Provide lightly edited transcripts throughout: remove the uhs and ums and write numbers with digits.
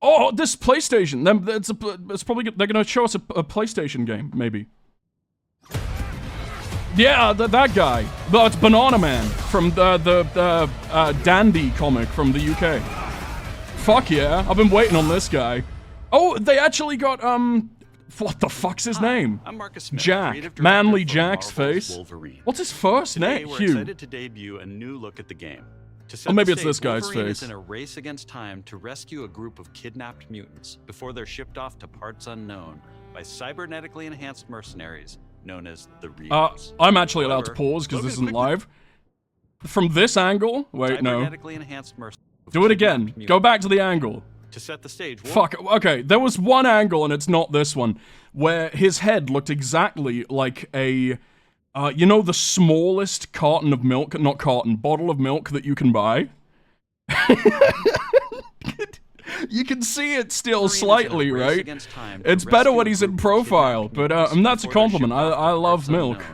Oh, this PlayStation. It's probably they're gonna show us a PlayStation game, maybe. Yeah, that guy. But it's Banana Man from the Dandy comic from the UK. Fuck yeah, I've been waiting on this guy. Oh, they actually got what the fuck's his name? I'm Marcus Smith, Jack. Manly Jack's face. Wolverine. What's his first name? We're Hugh. excited to debut a new look at the game. Or maybe it's this guy's Wolverine face. is in a race against time to rescue a group of kidnapped mutants before they're shipped off to parts unknown by cybernetically enhanced mercenaries known as the Reavers. I'm actually allowed to pause because this isn't live. From this angle? Wait, no. Cybernetically enhanced mercenaries. Do it again. Go back to the angle. To set the stage. Fuck. Okay, there was one angle, and it's not this one, where his head looked exactly like a, you know, the smallest carton of milk, not carton, bottle of milk that you can buy. You can see it still slightly, right? It's better when he's in profile, but and that's a compliment. I love milk.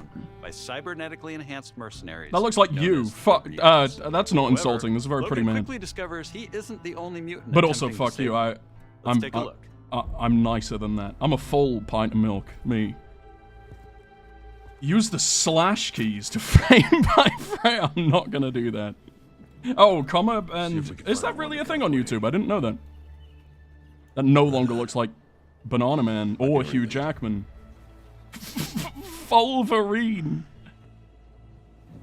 By cybernetically enhanced mercenaries. That looks like you. Fuck. That's not insulting. That's a very pretty man. Quickly discovers he isn't the only mutant. But also, fuck you. Take a look. I'm nicer than that. I'm a full pint of milk. Me. Use the slash keys to frame by frame. I'm not gonna do that. Oh, comma and is that really a thing on YouTube? I didn't know that. That no longer looks like Banana Man or Hugh Jackman. Wolverine.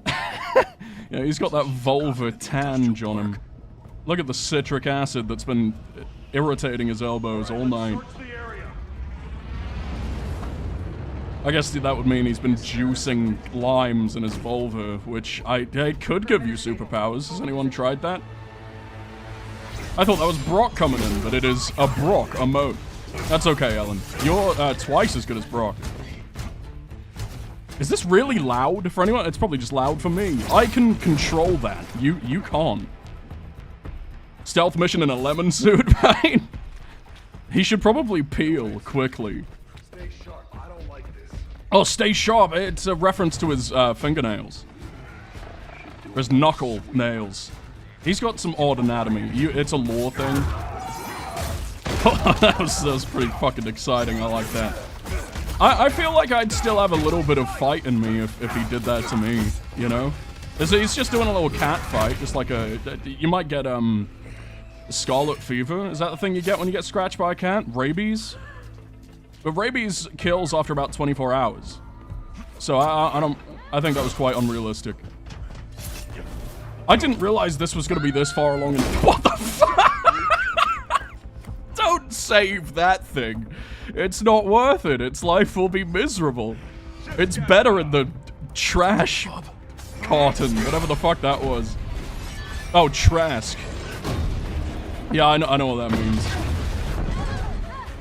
Yeah, he's got that vulva tange on him. Look at the citric acid that's been irritating his elbows all night. I guess that would mean he's been juicing limes in his vulva, which it could give you superpowers. Has anyone tried that? I thought that was Brock coming in, but it is a Brock emote. That's okay, Ellen. You're twice as good as Brock. Is this really loud for anyone? It's probably just loud for me. I can control that. You can't. Stealth mission in a lemon suit, right? He should probably peel quickly. Stay sharp. I don't like this. Oh, stay sharp. It's a reference to his fingernails. Or his knuckle nails. He's got some odd anatomy. It's a lore thing. that was pretty fucking exciting. I like that. I feel like I'd still have a little bit of fight in me if he did that to me, you know? He's just doing a little cat fight, just like you might get, scarlet fever. Is that the thing you get when you get scratched by a cat? Rabies? But rabies kills after about 24 hours. So I think that was quite unrealistic. I didn't realize this was gonna be this far along in— What the fuck? Don't save that thing. It's not worth it. Its life will be miserable. It's better in the trash carton, whatever the fuck that was. Oh, Trask. Yeah, I know what that means.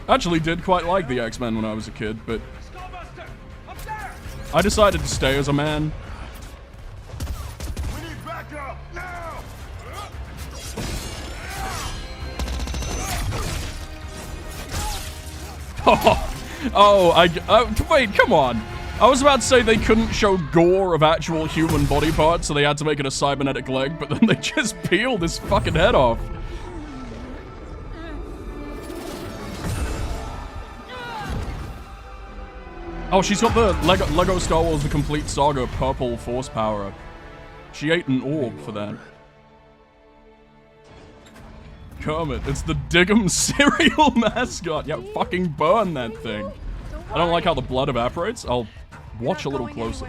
Actually did quite like the X-Men when I was a kid, but I decided to stay as a man. We need backup now. Wait, come on. I was about to say they couldn't show gore of actual human body parts, so they had to make it a cybernetic leg, but then they just peeled his fucking head off. Oh, she's got the Lego Star Wars The Complete Saga purple force power-up. She ate an orb for that. Kermit, it's the Diggum cereal mascot. Yeah, fucking burn that thing. I don't like how the blood evaporates. I'll watch a little closer.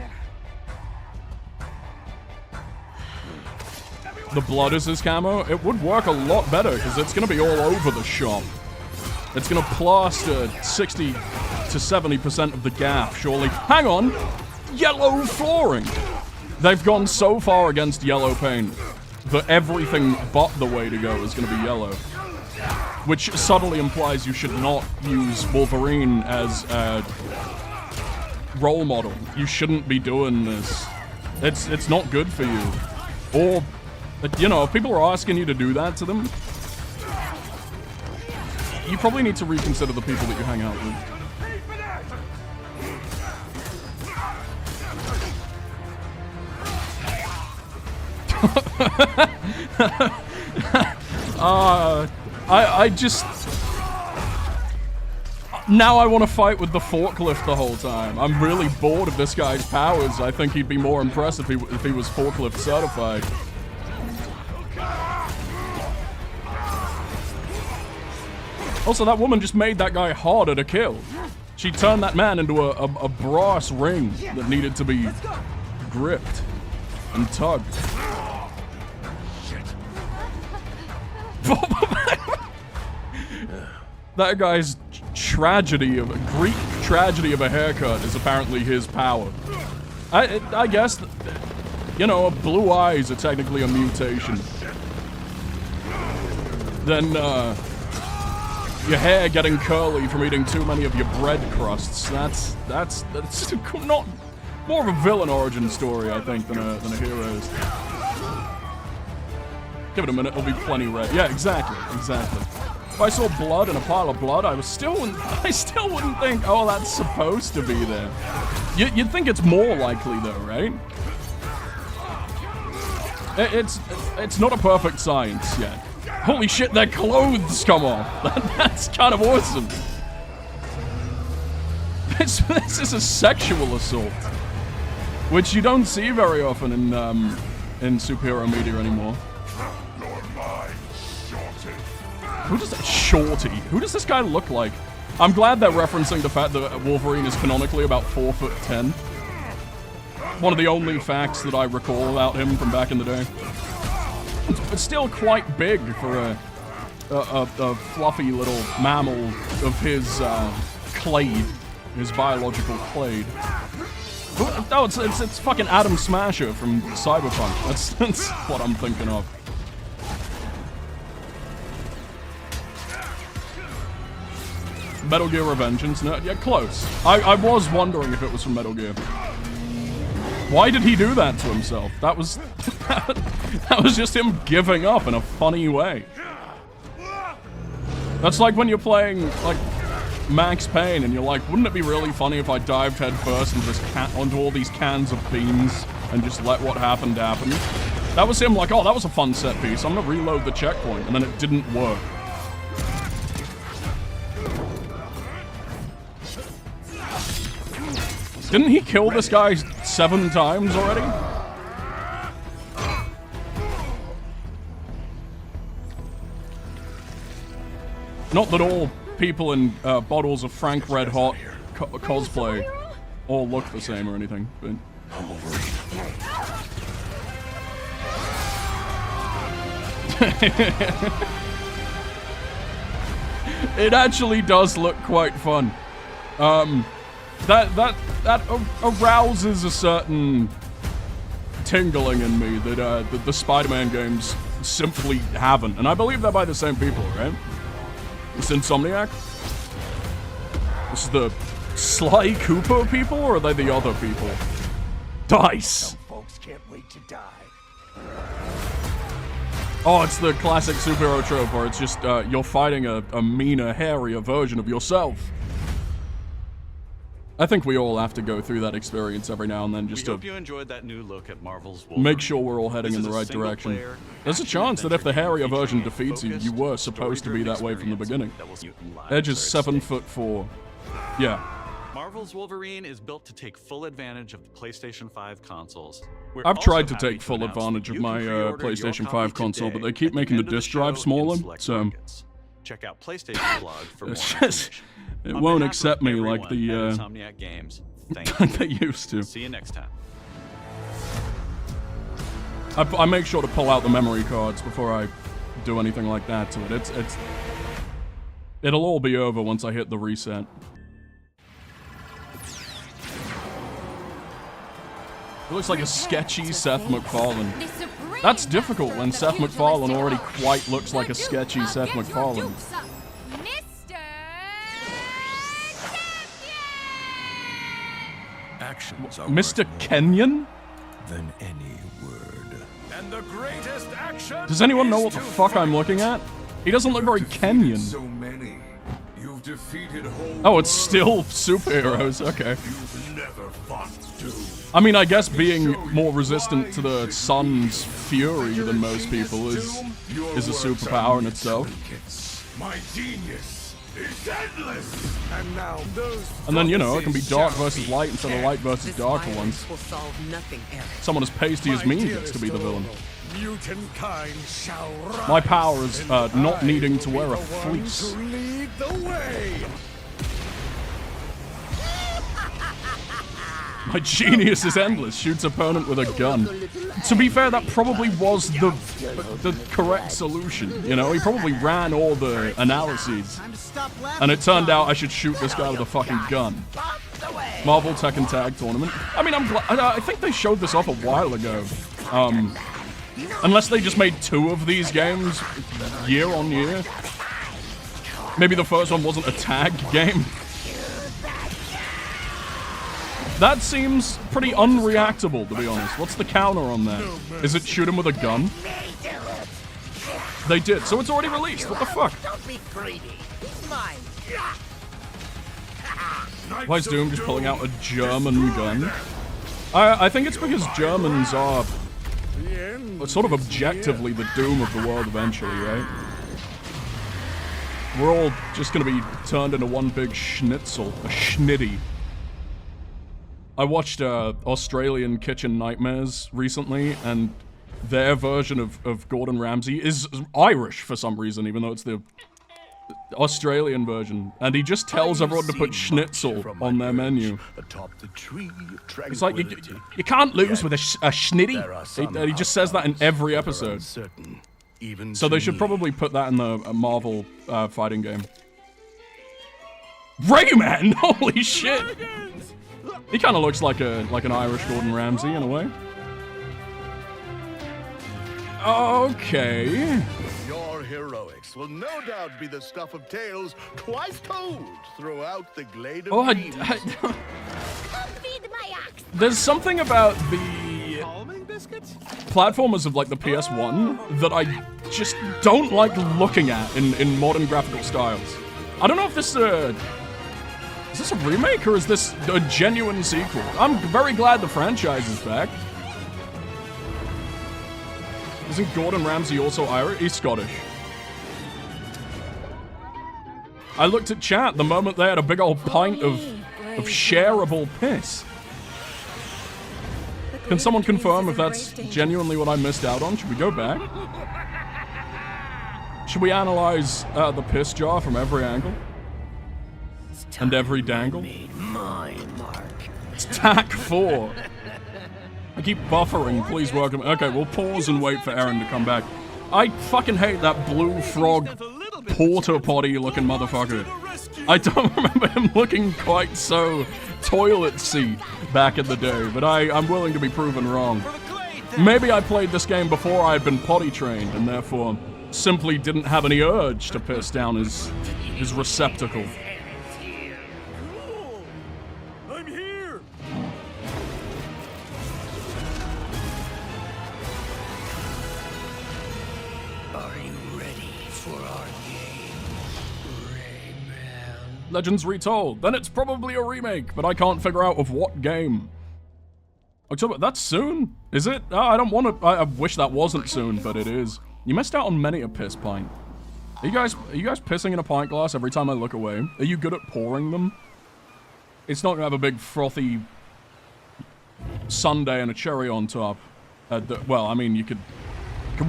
The blood is his camo. It would work a lot better because it's going to be all over the shop. It's going to plaster 60 to 70% of the gap, surely. Hang on! Yellow flooring! They've gone so far against yellow paint that everything but the way to go is going to be yellow. Which subtly implies you should not use Wolverine as a role model. You shouldn't be doing this. It's not good for you. Or, you know, if people are asking you to do that to them, you probably need to reconsider the people that you hang out with. I just Now I want to fight with the forklift the whole time. I'm really bored of this guy's powers. I think he'd be more impressive if he was forklift certified. Also, that woman just made that guy harder to kill. She turned that man into a brass ring that needed to be gripped and tugged. That guy's Greek tragedy of a haircut is apparently his power. I guess, you know, blue eyes are technically a mutation. Then, your hair getting curly from eating too many of your bread crusts. That's not more of a villain origin story, I think, than a hero's. Give it a minute, it'll be plenty red. Yeah, exactly. If I saw blood and a pile of blood, I still wouldn't think, oh, that's supposed to be there. You'd think it's more likely though, right? It's not a perfect science yet. Holy shit, their clothes come off. That's kind of awesome. This is a sexual assault, which you don't see very often in superhero media anymore. Who does that shorty? Who does this guy look like? I'm glad they're referencing the fact that Wolverine is canonically about 4'10". One of the only facts that I recall about him from back in the day. It's still quite big for a fluffy little mammal of his clade, his biological clade. Oh, it's fucking Adam Smasher from Cyberpunk. That's what I'm thinking of. Metal Gear Revengeance? No, yeah, close. I was wondering if it was from Metal Gear. Why did he do that to himself? That was that was just him giving up in a funny way. That's like when you're playing like Max Payne and you're like, wouldn't it be really funny if I dived headfirst onto all these cans of beans and just let what happened happen? That was him like, oh, that was a fun set piece. I'm gonna reload the checkpoint, and then it didn't work. Didn't he kill this guy 7 times already? Not that all people in bottles of Frank Red Hot cosplay all look the same or anything, but... It actually does look quite fun. That arouses a certain tingling in me that the Spider-Man games simply haven't. And I believe they're by the same people, right? It's Insomniac? This is the Sly Cooper people, or are they the other people? Dice! Some folks can't wait to die. Oh, it's the classic superhero trope where it's just, you're fighting a meaner, hairier version of yourself. I think we all have to go through that experience every now and then just to hope you enjoyed that new look at Marvel's Wolverine. Make sure we're all heading in the right direction. There's a chance that if the hairier version defeats you, you were supposed to be that way from the beginning. Edge is 7'4". Yeah. Marvel's Wolverine is built to take full advantage of the PlayStation 5 consoles. I've tried to take full advantage of my PlayStation 5 console, but they keep making the disk drive smaller, so... Check out PlayStation Blog for more It's information. just, it won't accept me like the Insomniac Games. Thank like you. they used to. See you next time. I make sure to pull out the memory cards before I do anything like that to it. It'll all be over once I hit the reset. It looks like a sketchy Seth MacFarlane. That's difficult when Seth MacFarlane already quite looks like a sketchy Seth MacFarlane. Actions are Mr. Kenyon? than any word. And the greatest action. Does anyone know what the fuck I'm looking at? He doesn't look very Kenyan. So many. You've defeated whole Oh, it's still superheroes. Okay. You've never fought Dune. I mean, I guess being more resistant to the sun's fury than most people is a superpower in itself. My genius is endless. And now those And then, you know, it can be dark shall versus be light instead of light versus This dark for violence once. will solve nothing, Eric. Someone as pasty as My me gets to be the dearest villain. Oro, mutant kind shall rise. My power is not and needing I to will wear be a the one fleece. to lead the way. My genius is endless. Shoots opponent with a gun. To be fair, that probably was the correct solution. You know, he probably ran all the analyses. And it turned out I should shoot this guy with a fucking gun. Marvel Tekken Tag Tournament. I mean, I'm glad. I think they showed this off a while ago. Unless they just made 2 of these games year on year. Maybe the first one wasn't a tag game. That seems pretty unreactable, to be honest. What's the counter on that? Is it shoot him with a gun? They did, so it's already released. What the fuck? Don't be greedy. Mine. Why is Doom just pulling out a German gun? I think it's because Germans are sort of objectively the Doom of the world eventually, right? We're all just gonna be turned into one big schnitzel, a schnitty. I watched Australian Kitchen Nightmares recently, and their version of Gordon Ramsay is Irish for some reason, even though it's the Australian version. And he just tells everyone to put schnitzel on their menu. Atop the tree of It's like, tranquility. you can't lose with a schnitty. He just says that in every episode. Uncertain, even So to they should me. probably put that in the Marvel fighting game. Rayman! Holy shit! He kind of looks like an Irish Gordon Ramsay in a way. Okay. Your heroics will no doubt be the stuff of tales twice told throughout the glade of Oh, dreams. There's something about the platformers of like the PS1 that I just don't like looking at in modern graphical styles. I don't know if this is this a remake or is this a genuine sequel? I'm very glad the franchise is back. Isn't Gordon Ramsay also Irish? He's Scottish. I looked at chat the moment they had a big old pint of shareable piss. Can someone confirm if that's genuinely what I missed out on? Should we go back? Should we analyze the piss jar from every angle? And every dangle? It's TAC 4. I keep buffering, please welcome. Okay, we'll pause and wait for Aaron to come back. I fucking hate that blue frog porta potty looking motherfucker. I don't remember him looking quite so toilet seat back in the day, but I'm willing to be proven wrong. Maybe I played this game before I had been potty trained and therefore simply didn't have any urge to piss down his receptacle. I'm here. Are you ready for our game, Rayman? Legends Retold. Then it's probably a remake, but I can't figure out of what game. October, that's soon? Is it? I don't want to, I wish that wasn't soon, but it is. You missed out on many a piss pint. Are you guys pissing in a pint glass every time I look away? Are you good at pouring them? It's not gonna have a big frothy sundae and a cherry on top. Well, I mean, you could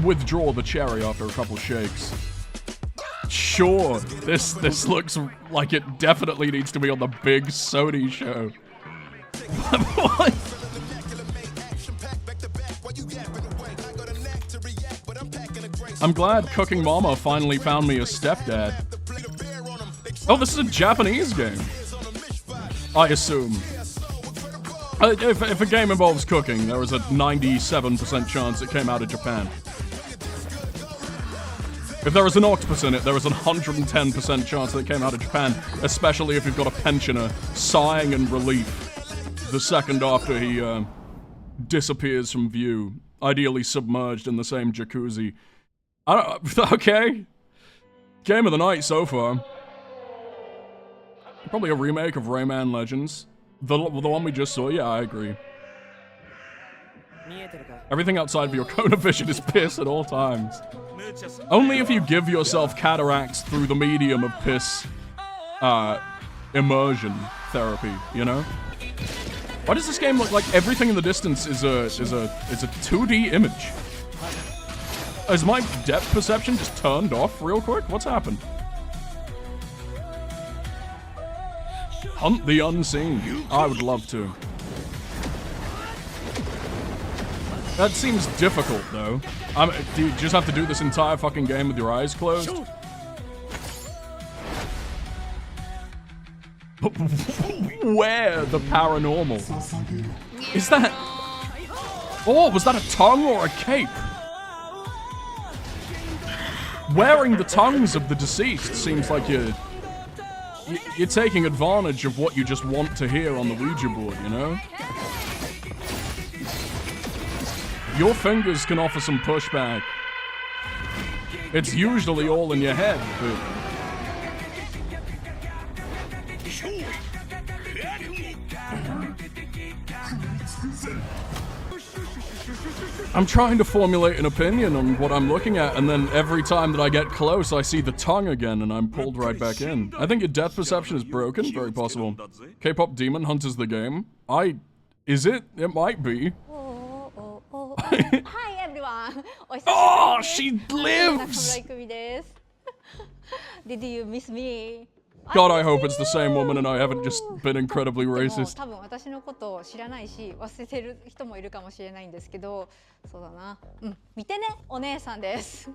withdraw the cherry after a couple shakes. Sure, this looks like it definitely needs to be on the big Sony show. What? I'm glad Cooking Mama finally found me a stepdad. Oh, this is a Japanese game. I assume. If a game involves cooking, there is a 97% chance it came out of Japan. If there is an octopus in it, there is a 110% chance that it came out of Japan, especially if you've got a pensioner sighing in relief the second after he disappears from view, ideally submerged in the same jacuzzi. Okay. Game of the night so far. Probably a remake of Rayman Legends. The one we just saw, yeah, I agree. Everything outside of your cone of vision is piss at all times. Only if you give yourself cataracts through the medium of piss immersion therapy, you know? Why does this game look like everything in the distance is a 2D image? Is my depth perception just turned off real quick? What's happened? Hunt the unseen. I would love to. That seems difficult, though. Do you just have to do this entire fucking game with your eyes closed? Where the paranormal? Is that... Oh, was that a tongue or a cape? Wearing the tongues of the deceased seems like you're taking advantage of what you just want to hear on the Ouija board, you know? Your fingers can offer some pushback. It's usually all in your head, but... I'm trying to formulate an opinion on what I'm looking at, and then every time that I get close, I see the tongue again, and I'm pulled right back in. I think your depth perception is broken, very possible. K-pop Demon Hunters the game. Is it? It might be. Hi everyone! Oh, she lives! Did you miss me? God, I hope it's the same woman and I haven't just been incredibly racist. 多分私のことを知らないし忘れてる人もいるかもしれないんですけど、そうだな。見てね、お姉さんです。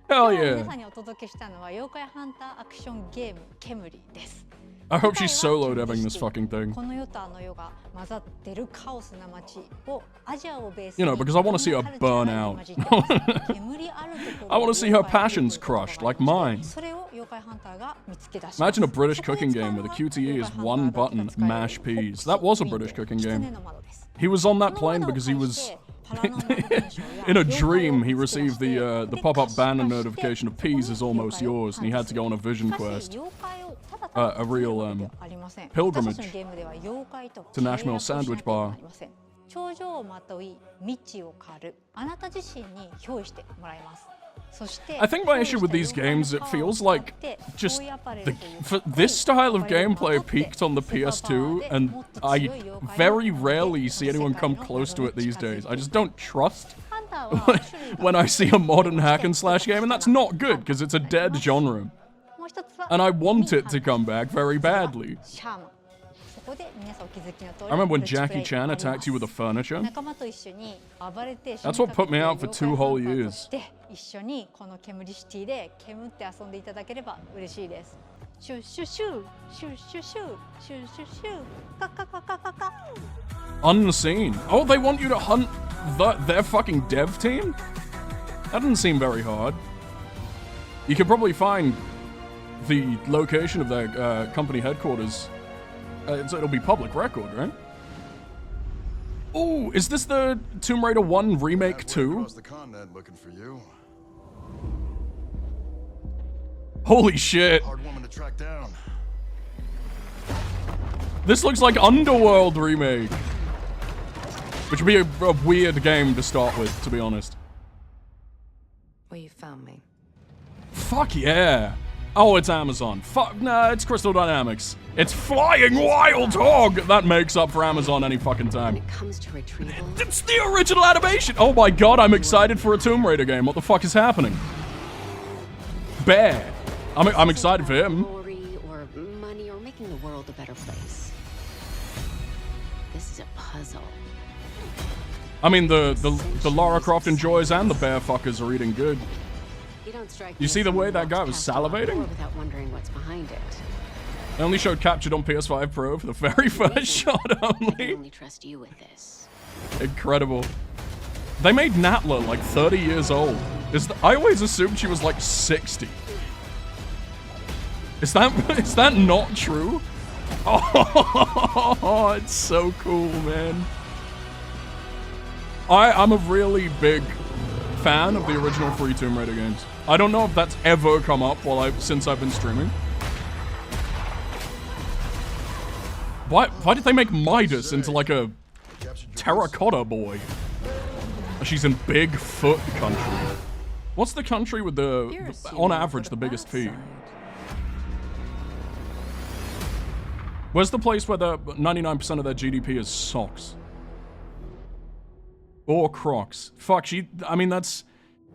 Hell 皆 yeah. さんにお届けしたのは妖怪ハンターアクションゲームケムリです。 I hope she's solo deving this fucking thing. この世とあの世が混ざってるカオスな街をアジアをベース You know, because I want to see her burn out. I want to see her passions crushed, like mine. Imagine a British cooking game where the QTE is one button, mash peas. That was a British cooking game. He was on that plane because he was... In a dream, he received the pop-up banner notification of peas is almost yours, and he had to go on a vision quest. A real pilgrimage to National Sandwich Bar. I think my issue with these games, it feels like just this style of gameplay peaked on the PS2, and I very rarely see anyone come close to it these days. I just don't trust when I see a modern hack and slash game, and that's not good because it's a dead genre. And I want it to come back very badly. I remember when Jackie Chan attacked you with the furniture. That's what put me out for 2 whole years. Unseen. Oh, they want you to hunt their fucking dev team? That doesn't seem very hard. You could probably find the location of their company headquarters. So it'll be public record, right? Oh, is this the Tomb Raider 1 Remake 2? Holy shit. This looks like Underworld Remake. Which would be a weird game to start with, to be honest. Well, you found me. Fuck yeah. Oh, it's Amazon. Fuck, nah, it's Crystal Dynamics. It's Flying Wild Hog! That makes up for Amazon any fucking time. When it comes to retrieval, It's the original animation! Oh my god, I'm excited for a Tomb Raider game. What the fuck is happening? Bear. I'm excited for him. glory or money or making the world a better place. This is a puzzle. I mean, the Lara Croft enjoys and the bear fuckers are eating good. You don't strike You me see as the way someone that who guy walks was past a locked salivating? door without wondering what's behind it. They only showed captured on PS5 Pro for the very first shot I can only. only trust you with this. Incredible. They made Natla like 30 years old. I always assumed she was like 60. Is that not true? Oh, it's so cool, man. I'm a really big fan of the original 3 Tomb Raider games. I don't know if that's ever come up since I've been streaming. Why did they make Midas into like a terracotta boy? She's in Bigfoot country. What's the country with on average, the biggest feet? Where's the place where the 99% of their GDP is socks? Or Crocs. Fuck, I mean, that's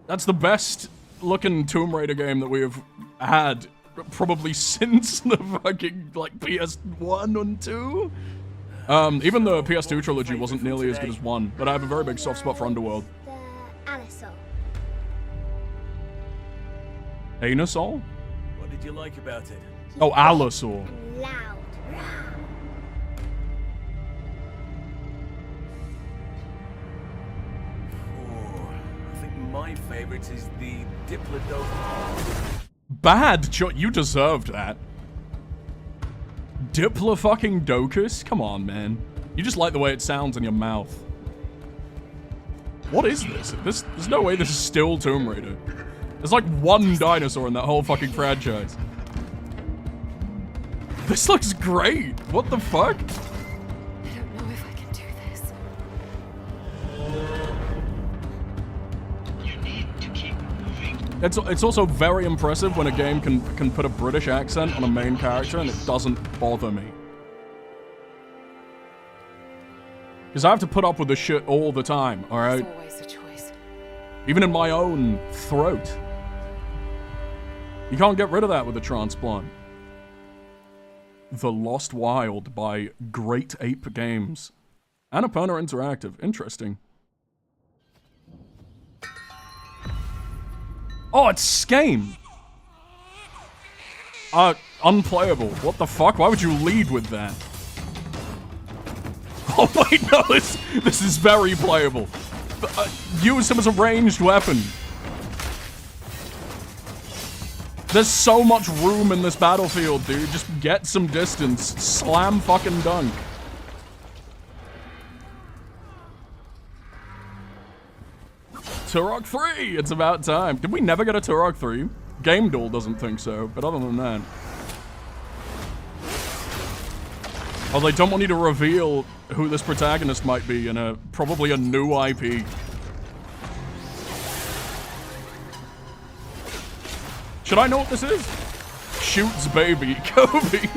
the best looking Tomb Raider game that we have had probably since the fucking, like, PS1 and 2. Even the PS2 trilogy wasn't nearly as good as 1, but I have a very big soft spot for Underworld. The Anisol. Anusol? What did you like about it? Oh, Alusol. Loud. I think my favorite is the Diplodocus. Bad, you deserved that. Diplo-fucking-docus? Come on, man. You just like the way it sounds in your mouth. What is this? There's no way this is still Tomb Raider. There's like one dinosaur in that whole fucking franchise. This looks great. What the fuck? I don't know if I can do this. You need to keep moving. It's also very impressive when a game can put a British accent on a main character and it doesn't bother me. Because I have to put up with this shit all the time, alright? There's always a choice. Even in my own throat. You can't get rid of that with a transplant. The Lost Wild by Great Ape Games. Annapurna Interactive. Interesting. Oh, it's Skame! Unplayable. What the fuck? Why would you lead with that? Oh wait, no, this is very playable. Use him as a ranged weapon. There's so much room in this battlefield, dude. Just get some distance. Slam fucking dunk. Turok 3! It's about time. Did we never get a Turok 3? Game Duel doesn't think so, but other than that. Oh, they don't want you to reveal who this protagonist might be in probably a new IP. Should I know what this is? Shoots baby, Kobe,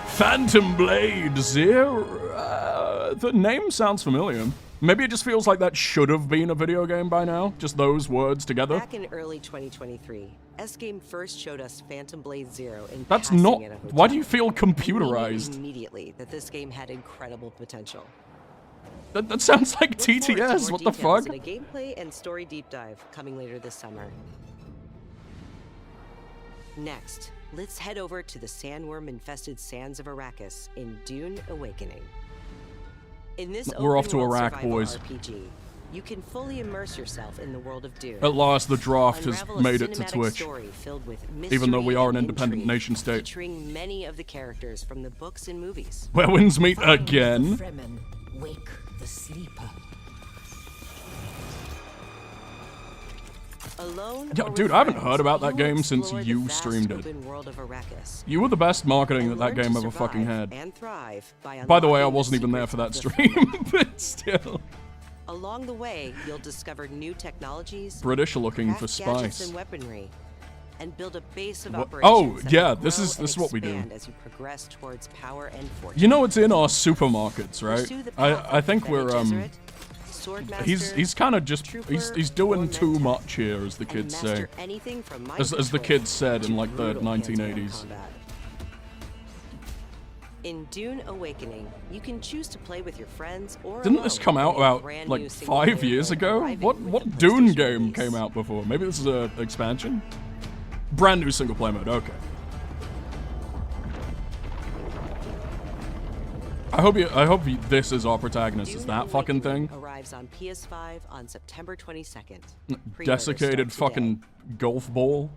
Phantom Blade, Zero. The name sounds familiar. Maybe it just feels like that should have been a video game by now. Just those words together. Back in early 2023, S-Game first showed us Phantom Blade Zero in That's passing not. at a hotel. Why do you feel And we knew computerized? immediately that this game had incredible potential. That sounds like Look forward to TTS. more What the details fuck? in a gameplay and story deep dive coming later this summer. Next, let's head over to the sandworm-infested sands of Arrakis in Dune Awakening. In this We're off to open-world Iraq, survival boys. RPG, you can fully immerse yourself in the world of Dune. At last, the draft has Unravel a made it to cinematic Twitch. story filled with Even though we mystery are an and independent intrigue, nation state. featuring many of the characters from the books and movies. Where winds meet again. Fremen, wake the sleeper. Alone Yeah, or dude, with I haven't friends, heard about that you game will since explore the you vast streamed it. open world of Arrakis You were the best marketing that and that learn game to ever fucking survive had. and thrive By the way, I unlocking wasn't even there for that secrets stream, of the but still. Along the way, you'll discover new technologies, British are looking for craft gadgets spice. and weaponry, and build a base of Wha- operations. oh, that yeah, will this grow is and what we do. expand as you progress towards power and fortune. You know it's in our supermarkets, right? Pursue the path I of think Bene we're Gesserit, Swordmaster, he's kind of just Trooper, he's doing or too Mentat, much here, as the and kids say. master anything from mind As the control kids said to in like the brutal hand-to-hand 1980s. combat. In Dune Awakening, you can choose to play with your friends or Didn't this alone come out in a about brand like new 5 single-player years mode ago? arriving What with the Dune PlayStation game release. came out before? Maybe this is a expansion? Brand new single player mode, okay. I hope this is our protagonist. Is Dune that fucking Awakening thing? arrives on PS5 on September 22nd. Pre-orders Desiccated start today. fucking golf ball.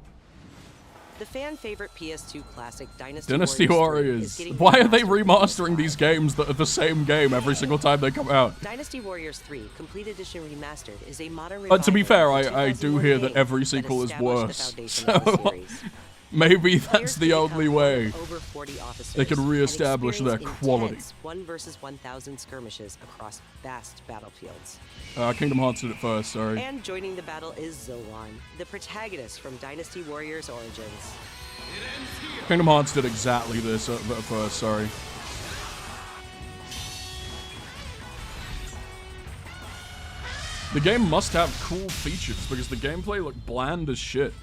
The fan favorite PS2 classic Dynasty Warriors 3 is Warriors. getting Why are they remastered remastering these games that are the same game every single time they come out? Dynasty Warriors 3 Complete Edition Remastered is a modern To be revival fair, of the I do 2001 hear that game every sequel is established the worse. foundation of the So series. maybe that's Players the can only become way over 40 officers they can and reestablish their experience quality. intense 1 versus 1,000 skirmishes across vast battlefields. Kingdom Hearts did it first, sorry. And joining the battle is Zilwan, the protagonist from Dynasty Warriors Origins. Kingdom Hearts did exactly this at first, sorry. The game must have cool features because the gameplay looked bland as shit.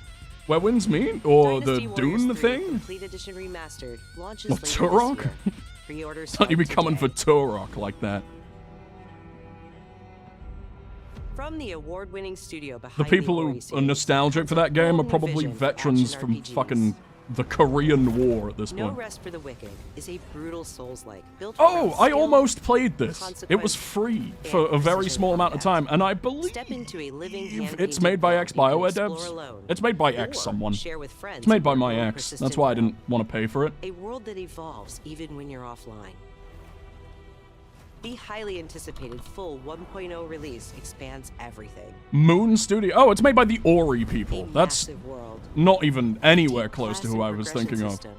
Where winds mean? Or Dynasty the Warriors Dune 3 thing? Complete Edition Remastered launches What, later Turok? this year. Pre-orders Don't you be start coming for today. Turok like that. From the award-winning studio behind The people Ori who are series, nostalgic for comes a that game are bold new probably vision for veterans action from RPGs. fucking the Korean War at this No point. Rest for the Wicked is a brutal Souls-like built Oh, around I skill, almost played this. It was consequence, free and for a very precision small amount of combat. time, and I believe Step into a living it's hand-painted made by world ex you can BioWare explore devs. alone, It's made by or ex someone. share with friends It's made by in a my more ex. persistent That's why I didn't world. want to pay for it. A world that evolves even when you're offline. The highly anticipated full 1.0 release expands everything. Moon Studio. Oh, it's made by the Ori people. A That's massive world, not even anywhere deep close to class who and I was progression thinking of. system,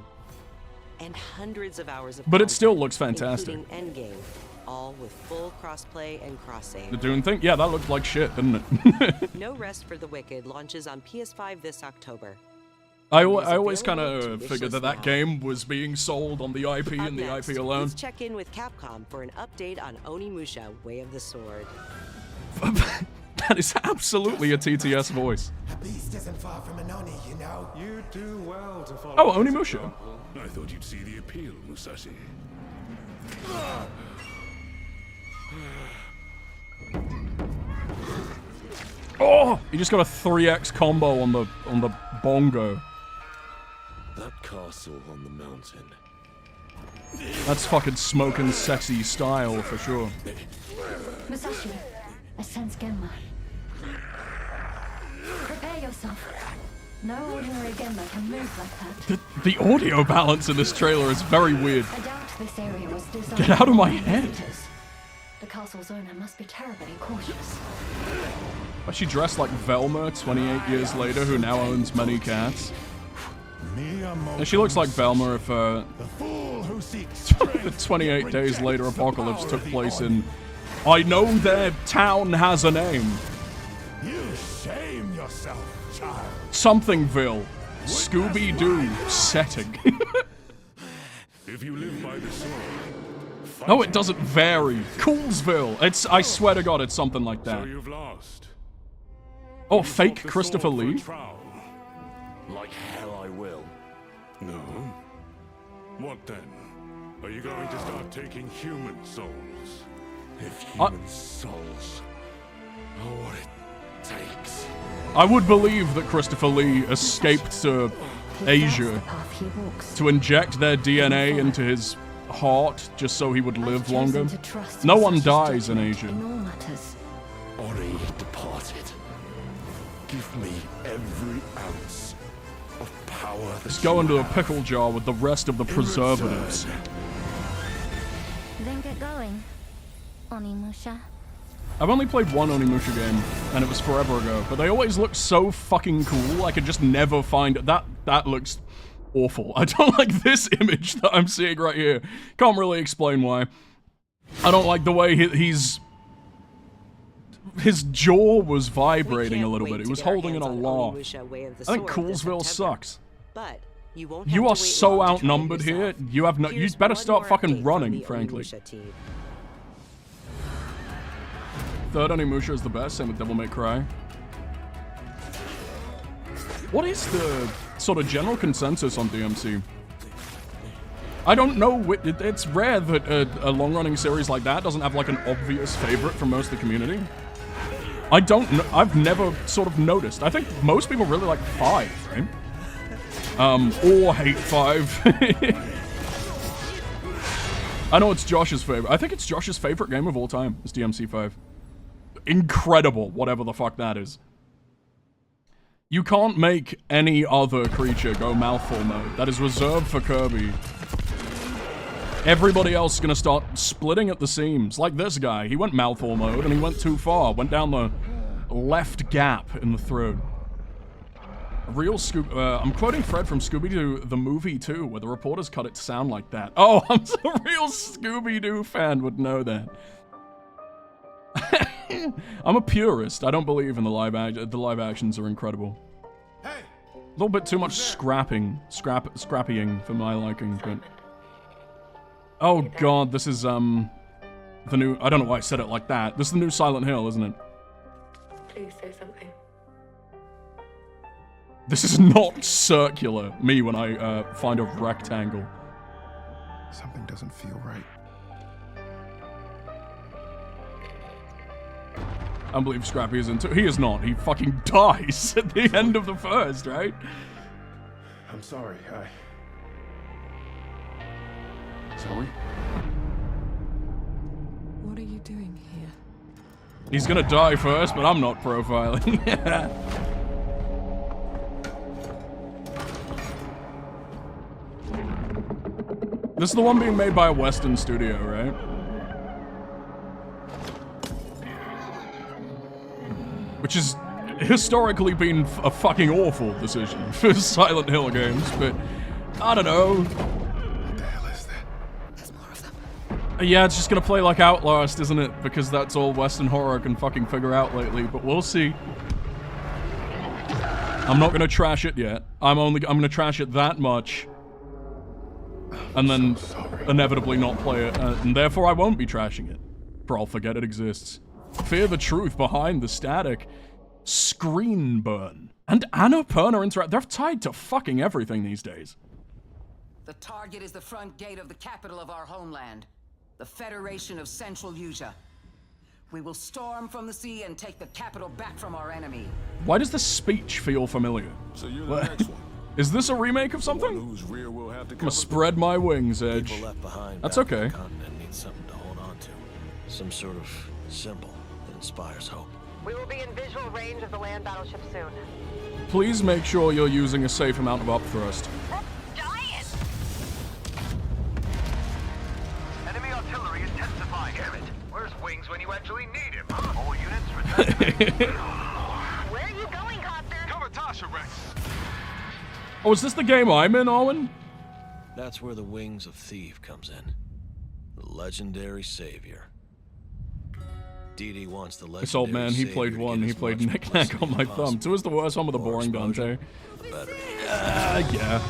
and hundreds of hours of But it still content, looks fantastic. including Endgame, all with full crossplay and cross-save. The Dune thing? Yeah, that looked like shit, didn't it? No Rest for the Wicked launches on PS5 this October. I It is always kind available to of wish figured list that now. game was being sold on the IP Up and the next, IP alone. let's check in with Capcom for an update on Onimusha: Way of the Sword. That is absolutely a TTS voice. A beast isn't far from an Oni, you know. You do well to follow. Oh, his Onimusha. example. I thought you'd see the appeal, Musashi. Oh, he just got a 3x combo on the bongo. That castle on the mountain. That's fucking smoking sexy style for sure. Musashi, I sense Genma. Prepare yourself. No ordinary Genma can move like that. The audio balance in this trailer is very weird. I doubt this area was designed Get out of my for head. visitors. The castle's owner must be terribly cautious. But she dressed like Velma 28 years later, who now owns many cats. And she looks like Velma if The fool who seeks the 28 days later apocalypse took place in... I know their town has a name. You shame yourself, child. Somethingville. Scooby-Doo setting. If you live by the sword. No, it doesn't vary. Coolsville. It's, I swear to God, it's something like So that. you've lost. Oh, You fake fought the Christopher sword for a Lee? trowel. Like hell I will. No. What then? Are you going to start taking human souls? If human souls are what it takes. I would believe that Christopher Lee escaped to Asia The path he walks. to inject their DNA into his heart just so he would I've live chosen longer. to trust No one Musashi's dies in judgment Asia. In all matters. Ori departed. Give me every ounce of power that Just go you into a have. pickle jar with the rest of the preservatives. Then get going, Onimusha. I've only played one Onimusha game, and it was forever ago, but they always look so fucking cool, I could just never find it. That looks awful. I don't like this image that I'm seeing right here. Can't really explain why. I don't like the way his jaw was vibrating a little bit. He was holding in a laugh. I think Coolsville sucks. But you won't You have are to wait so long to try it outnumbered here. yourself. You have no. You Here's better one start more fucking update from running, the frankly. Onimusha team. Third Onimusha is the best, same with Devil May Cry. What is the sort of general consensus on DMC? I don't know, it's rare that a long-running series like that doesn't have like an obvious favorite from most of the community. I don't know, I've never sort of noticed. I think most people really like 5, right? Or hate 5. I know it's Josh's favorite. I think it's Josh's favorite game of all time, is DMC 5. Incredible, whatever the fuck that is. You can't make any other creature go mouthful mode. That is reserved for Kirby. Everybody else is gonna start splitting at the seams. Like this guy, he went mouthful mode and he went too far. Went down the left gap in the throat. I'm quoting Fred from Scooby-Doo, the movie too, where the reporters cut it to sound like that. Oh, a real Scooby-Doo fan would know that. I'm a purist. I don't believe in the live actions are incredible. Hey, A little bit too much scrappying for my liking, but... Oh god, this is, the new... I don't know why I said it like that. This is the new Silent Hill, isn't it? Please say something. This is not circular, me when I find a rectangle. Something doesn't feel right. I don't believe Scrappy is into. He is not. He fucking dies at the end of the first, right? I'm sorry. Zoe? What are you doing here? He's gonna die first, but I'm not profiling. This is the one being made by a Western studio, right? Which has historically been a fucking awful decision for Silent Hill games, but I don't know. What the hell is that? There's more of them. Yeah, it's just gonna play like Outlast, isn't it? Because that's all Western horror can fucking figure out lately, but we'll see. I'm not gonna trash it yet. I'm gonna trash it that much. And then inevitably not play it, and therefore I won't be trashing it. For I'll forget it exists. Fear the truth behind the static. Screen burn. And Annapurna Interactive. They're tied to fucking everything these days. The target is the front gate of the capital of our homeland, the Federation of Central Usia. We will storm from the sea and take the capital back from our enemy. Why does the speech feel familiar? So you're the next one. Is this a remake of something? I'm gonna spread my wings, Edge. That's okay. The continent needs something to hold on to. Some sort of symbol that inspires hope. We will be in visual range of the land battleship soon. Please make sure you're using a safe amount of upthrust. Enemy artillery intensifying. Damn it. Where's Wings when you actually need him, huh? All units return. Where are you going, Copter? Cover Tasha, Rex. Oh, is this the game I'm in, Owen? That's where the Wings of Theve comes in. The legendary savior. DD wants the legendary This old man, he played one. He played Knick Knack on my thumb. Two is the worst one with the boring Dante. Yeah.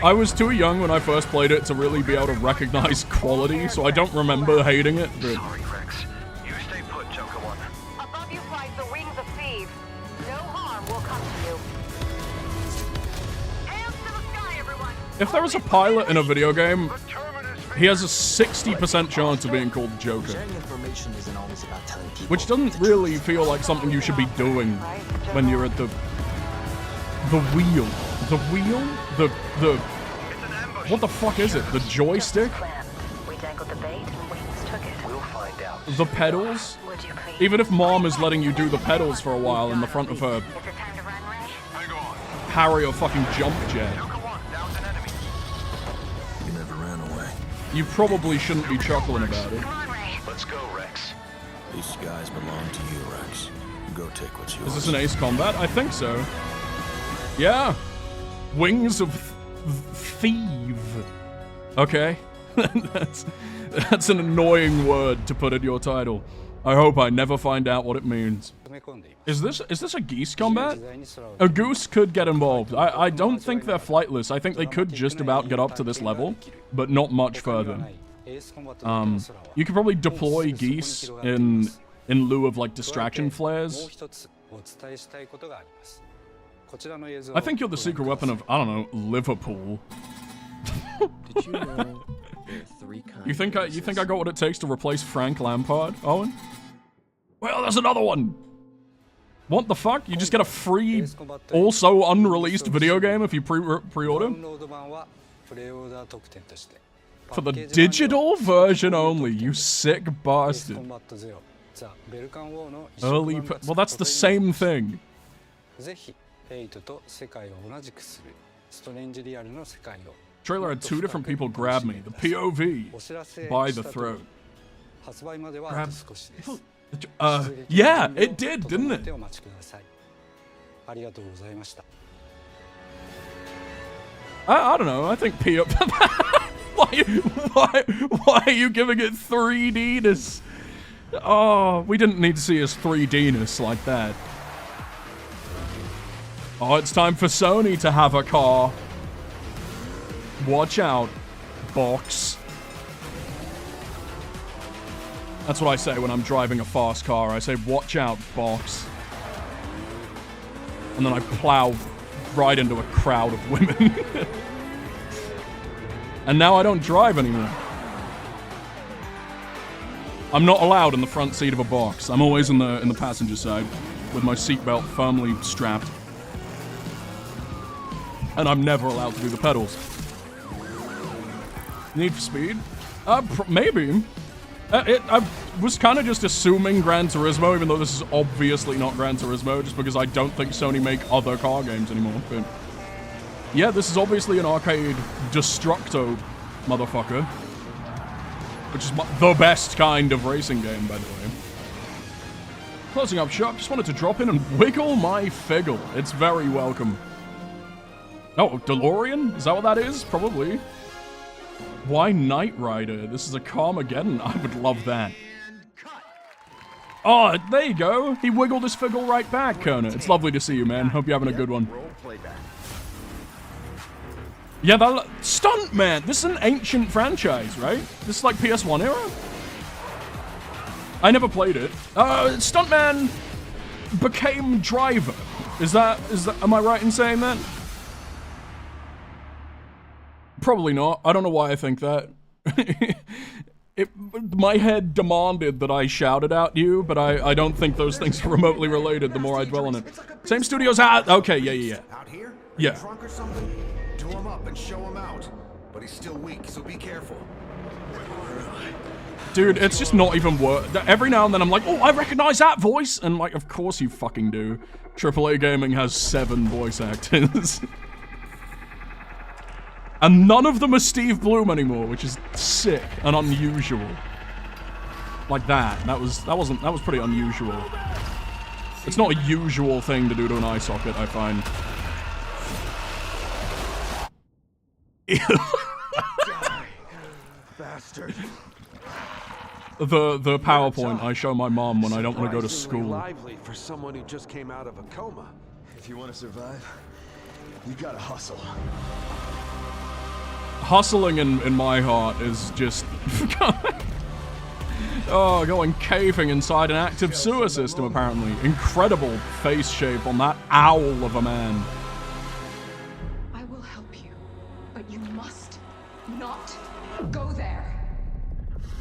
I was too young when I first played it to really be able to recognize quality, so I don't remember hating it, but... Sorry, Rex. You stay put, Joker One. Above you flies the Wings of Theve. No harm will come to you. Hands to the sky, everyone! If there was a pilot in a video game, he has a 60% chance of being called Joker. Which doesn't really feel like something you should be doing when you're at the wheel. The wheel? The what the fuck is it? The joystick? We dangled the bait and Wings took it. We'll find out. The pedals? Even if Mom is letting you do the pedals for a while in the front of her Harry or fucking jump jet. You never ran away. You probably shouldn't be chuckling about it. Let's go, Rex. These skies belong to you, Rex. Go take what's yours. Is this an Ace Combat? I think so. Yeah. Wings of Theve. Okay. That's an annoying word to put in your title. I hope I never find out what it means. Is this a geese combat? A goose could get involved. I don't think they're flightless. I think they could just about get up to this level, but not much further. You could probably deploy geese in lieu of like distraction flares. I think you're the secret weapon of, I don't know, Liverpool. Did you know there are 3 kinds? You think I got what it takes to replace Frank Lampard, Owen? Well, there's another one. What the fuck? You just get a free, also unreleased video game if you pre-order? For the digital version only, you sick bastard. Well, that's the same thing. Trailer had 2 different people grab me. The POV by the throat. Yeah, it did, didn't it? I don't know. I think why are you giving it 3D-ness? Oh, we didn't need to see his 3D-ness like that. Oh, it's time for Sony to have a car. Watch out, box. That's what I say when I'm driving a fast car. I say, watch out, box. And then I plow right into a crowd of women. And now I don't drive anymore. I'm not allowed in the front seat of a box. I'm always in the passenger side with my seatbelt firmly strapped. And I'm never allowed to do the pedals. Need for Speed? Maybe. I was kind of just assuming Gran Turismo, even though this is obviously not Gran Turismo, just because I don't think Sony make other car games anymore. But yeah, this is obviously an arcade destructo motherfucker. Which is the best kind of racing game, by the way. Closing up shop, just wanted to drop in and wiggle my figgle. It's very welcome. Oh, DeLorean? Is that what that is? Probably. Why Knight Rider? This is a Carmageddon. I would love that. Oh, there you go. He wiggled his figgle right back, Kona. It's lovely to see you, man. Hope you're having a good one. Yeah, that Stuntman. This is an ancient franchise, right? This is like PS1 era? I never played it. Stuntman became Driver. Is that, am I right in saying that? Probably not. I don't know why I think that. My head demanded that I shouted at you, but I don't think those things are remotely related the more I dwell on it. Same studios out. Okay, yeah. Out here? Yeah. Drunk or something? Do him up and show him out. But he's still weak, so be careful. Dude, it's just not even worth. Every now and then I'm like, oh, I recognize that voice, and like, of course you fucking do. AAA Gaming has 7 voice actors. And none of them are Steve Bloom anymore, which is sick and unusual. Like that. That was pretty unusual. It's not a usual thing to do to an eye socket, I find. Die, bastard. The PowerPoint I show my mom when I don't want to go to school. Lively for someone who just came out of a coma. If you want to survive, you gotta hustle. Hustling in my heart is just going caving inside an active sewer system, apparently. Incredible face shape on that owl of a man. I will help you, but you must not go there.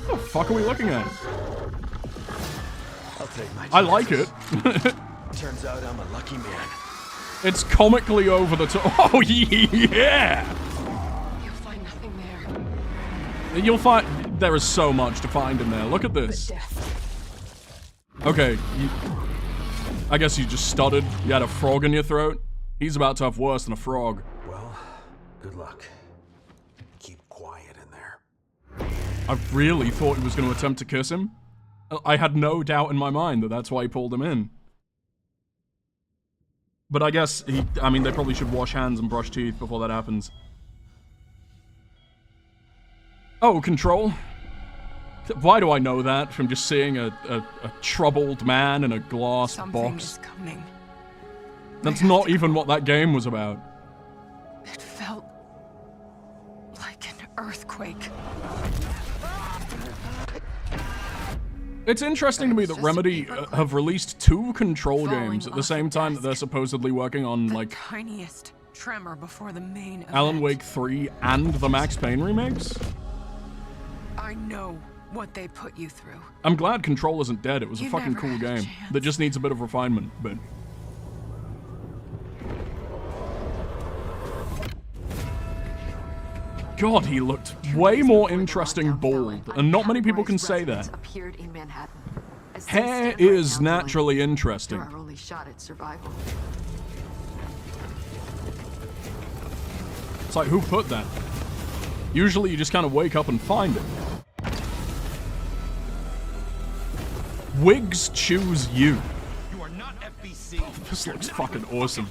What the fuck are we looking at? I'll take my chances. I like it. Turns out I'm a lucky man. It's comically over the top. Oh, yeah! You'll find there is so much to find in there. Look at this. Okay, I guess you just stuttered. You had a frog in your throat. He's about to have worse than a frog. Well, good luck. Keep quiet in there. I really thought he was going to attempt to kiss him. I had no doubt in my mind that that's why he pulled him in. But I guess I mean, they probably should wash hands and brush teeth before that happens. Oh, Control. Why do I know that from just seeing a troubled man in a glass box? Coming. That's not even what that game was about. It felt like an earthquake. It's interesting to me that Remedy have released 2 Control games at the same time that they're supposedly working on, like, Tiniest tremor before the main event. Alan Wake 3 and the Max Payne remakes. I know what they put you through. I'm glad Control isn't dead. It was a fucking cool game that just needs a bit of refinement, but... God, he looked way more interesting bald, and not many people can say that. Appeared in Manhattan. Hair is naturally interesting. Our only shot at survival. It's like, who put that? Usually you just kind of wake up and find it. Wigs choose you. You are not FBC. Oh, this looks fucking awesome.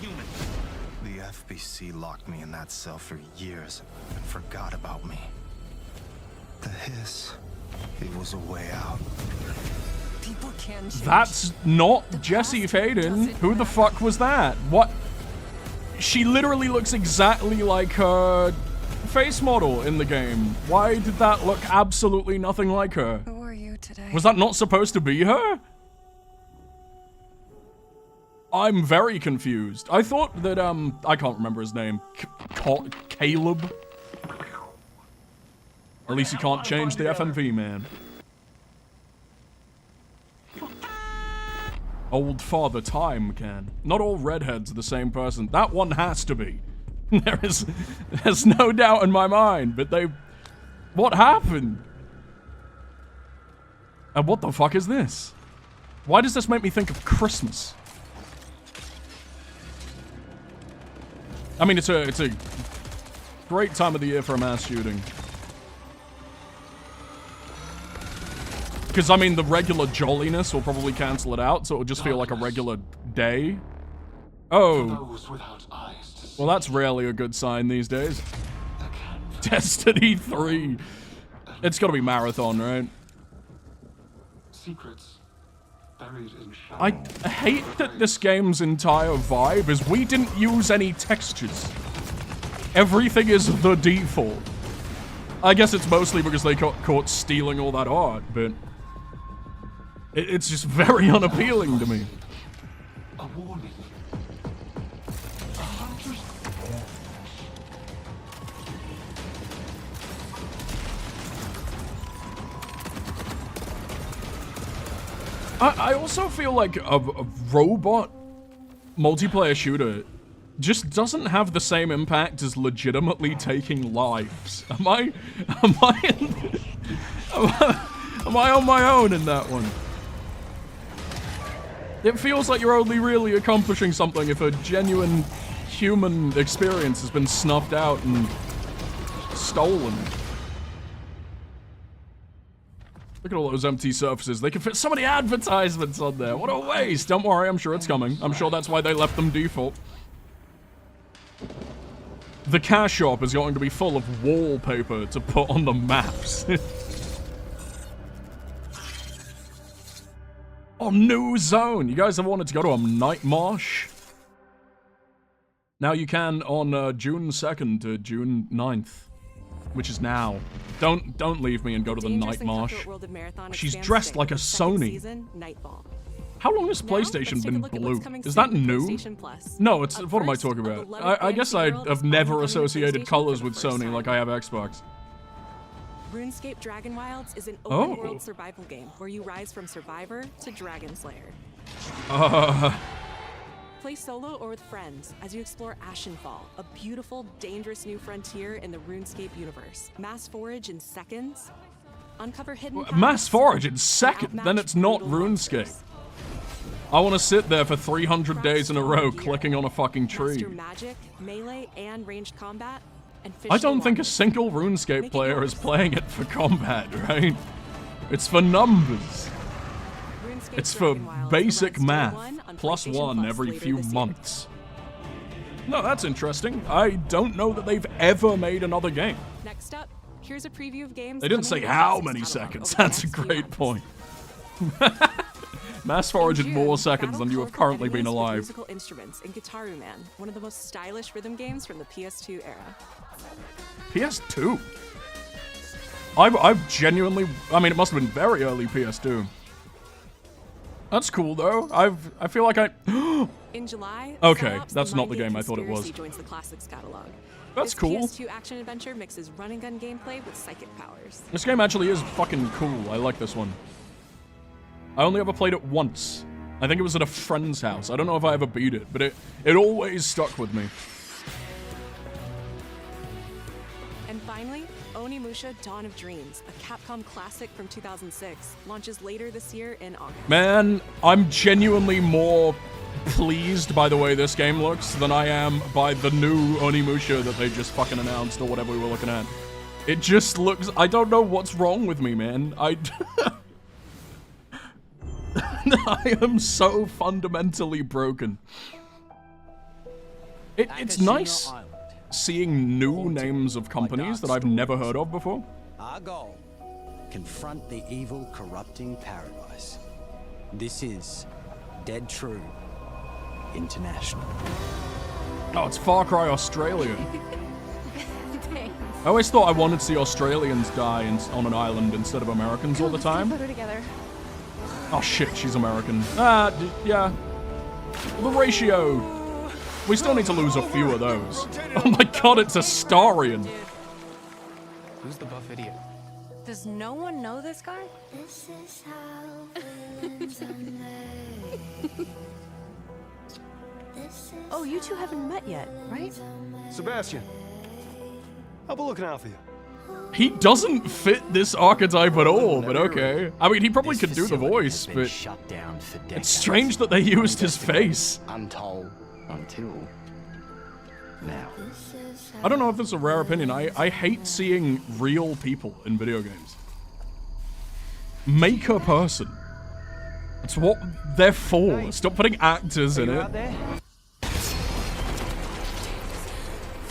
The FBC locked me in that cell for years and forgot about me. The hiss, it was a way out. People can change. That's not Jesse Faden. Who the fuck was that? What? She literally looks exactly like her face model in the game. Why did that look absolutely nothing like her? Who are you today. Was that not supposed to be her? I'm very confused. I thought that, I can't remember his name. Caleb? At least you can't change the FMV, man. Old Father Time can. Not all redheads are the same person. That one has to be. There's no doubt in my mind, but what happened? And what the fuck is this? Why does this make me think of Christmas? I mean, it's a great time of the year for a mass shooting. Because, I mean, the regular jolliness will probably cancel it out, so it'll just feel like a regular day. Oh. Well, that's rarely a good sign these days. Destiny 3. It's gotta be Marathon, right? Secrets buried in shadow. I hate that this game's entire vibe is we didn't use any textures. Everything is the default. I guess it's mostly because they got caught stealing all that art, but it's just very unappealing to me. A warning. I also feel like a robot multiplayer shooter just doesn't have the same impact as legitimately taking lives. Am I on my own in that one? It feels like you're only really accomplishing something if a genuine human experience has been snuffed out and stolen. Look at all those empty surfaces. They can fit so many advertisements on there. What a waste. Don't worry, I'm sure it's coming. I'm sure that's why they left them default. The cash shop is going to be full of wallpaper to put on the maps. Oh, new zone. You guys ever wanted to go to a night marsh? Now you can on June 2nd to June 9th. Which is now. Don't leave me and go to the night marsh. She's dressed like a Sony. How long has PlayStation been blue? Is that new? No, it's... What am I talking about? I guess I have never associated colors with Sony like I have Xbox. RuneScape Dragonwilds is an open-world survival game where you rise from survivor to dragon slayer. Play solo or with friends as you explore Ashenfall, a beautiful, dangerous new frontier in the RuneScape universe. Mass forage in seconds. Uncover hidden paths. Mass forage in seconds? Then it's not RuneScape. I want to sit there for 300 days in a row clicking on a fucking tree. Master magic, melee, and ranged combat. And fish I don't think a single RuneScape player is playing it for combat, right? It's for numbers. It's for basic math. +1 every few months. No, that's interesting. I don't know that they've ever made another game. Next up, here's a preview of games. They didn't say how many seconds. That's a great point. Mass forage in more seconds than you have currently been alive. Musical instruments in Guitaru Man, one of the most stylish rhythm games from the PS2 era. PS2? I've genuinely... I mean, it must have been very early PS2. That's cool though. I feel like I. In July. Okay, that's not the game I thought it was. Joins the classics catalog. That's cool. PS2 action adventure mixes run and gun gameplay with psychic powers. This game actually is fucking cool. I like this one. I only ever played it once. I think it was at a friend's house. I don't know if I ever beat it, but it always stuck with me. And finally, Onimusha Dawn of Dreams, a Capcom classic from 2006, launches later this year in August. Man, I'm genuinely more pleased by the way this game looks than I am by the new Onimusha that they just fucking announced or whatever we were looking at. It just looks... I don't know what's wrong with me, man. I am so fundamentally broken. It's nice seeing new names of companies that I've never heard of before. Our goal, confront the evil, corrupting paradise. This is Dead True International. Oh, it's Far Cry Australia. Thanks. I always thought I wanted to see Australians die on an island instead of Americans all the time. Put her together. Oh shit, she's American. Yeah. The ratio. We still need to lose a few of those. Oh my god, it's a Starian. Who's the buff idiot? Does no one know this guy? This is how villains are made. Oh, you two haven't met yet, right? Sebastian, I'll be looking out for you. He doesn't fit this archetype at all, but okay. I mean, he probably could do the voice, but shut down for decades. it's strange that they used his face. Untold until now. I don't know if this is a rare opinion. I hate seeing real people in video games. Make a person. That's what they're for. Stop putting actors in it.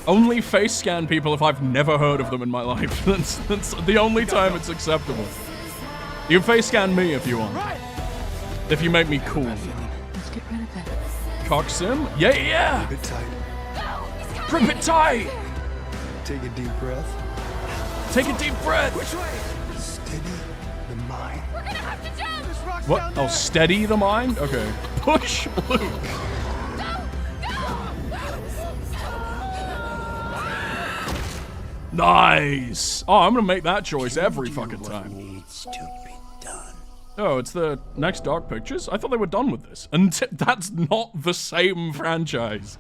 Only face scan people if I've never heard of them in my life. That's the only time it's acceptable. You can face scan me if you want. If you make me cool. Let's get rid of it. Cock sim? Yeah! Grip it tight. Grip it tight! Take a deep breath. Take a deep breath! Which way? Steady the mind. We're gonna have to jump! What? Oh, steady the mind? Okay. Push Luke. Nice! Oh, I'm gonna make that choice every fucking time. Oh, it's the next Dark Pictures? I thought they were done with this. And that's not the same franchise.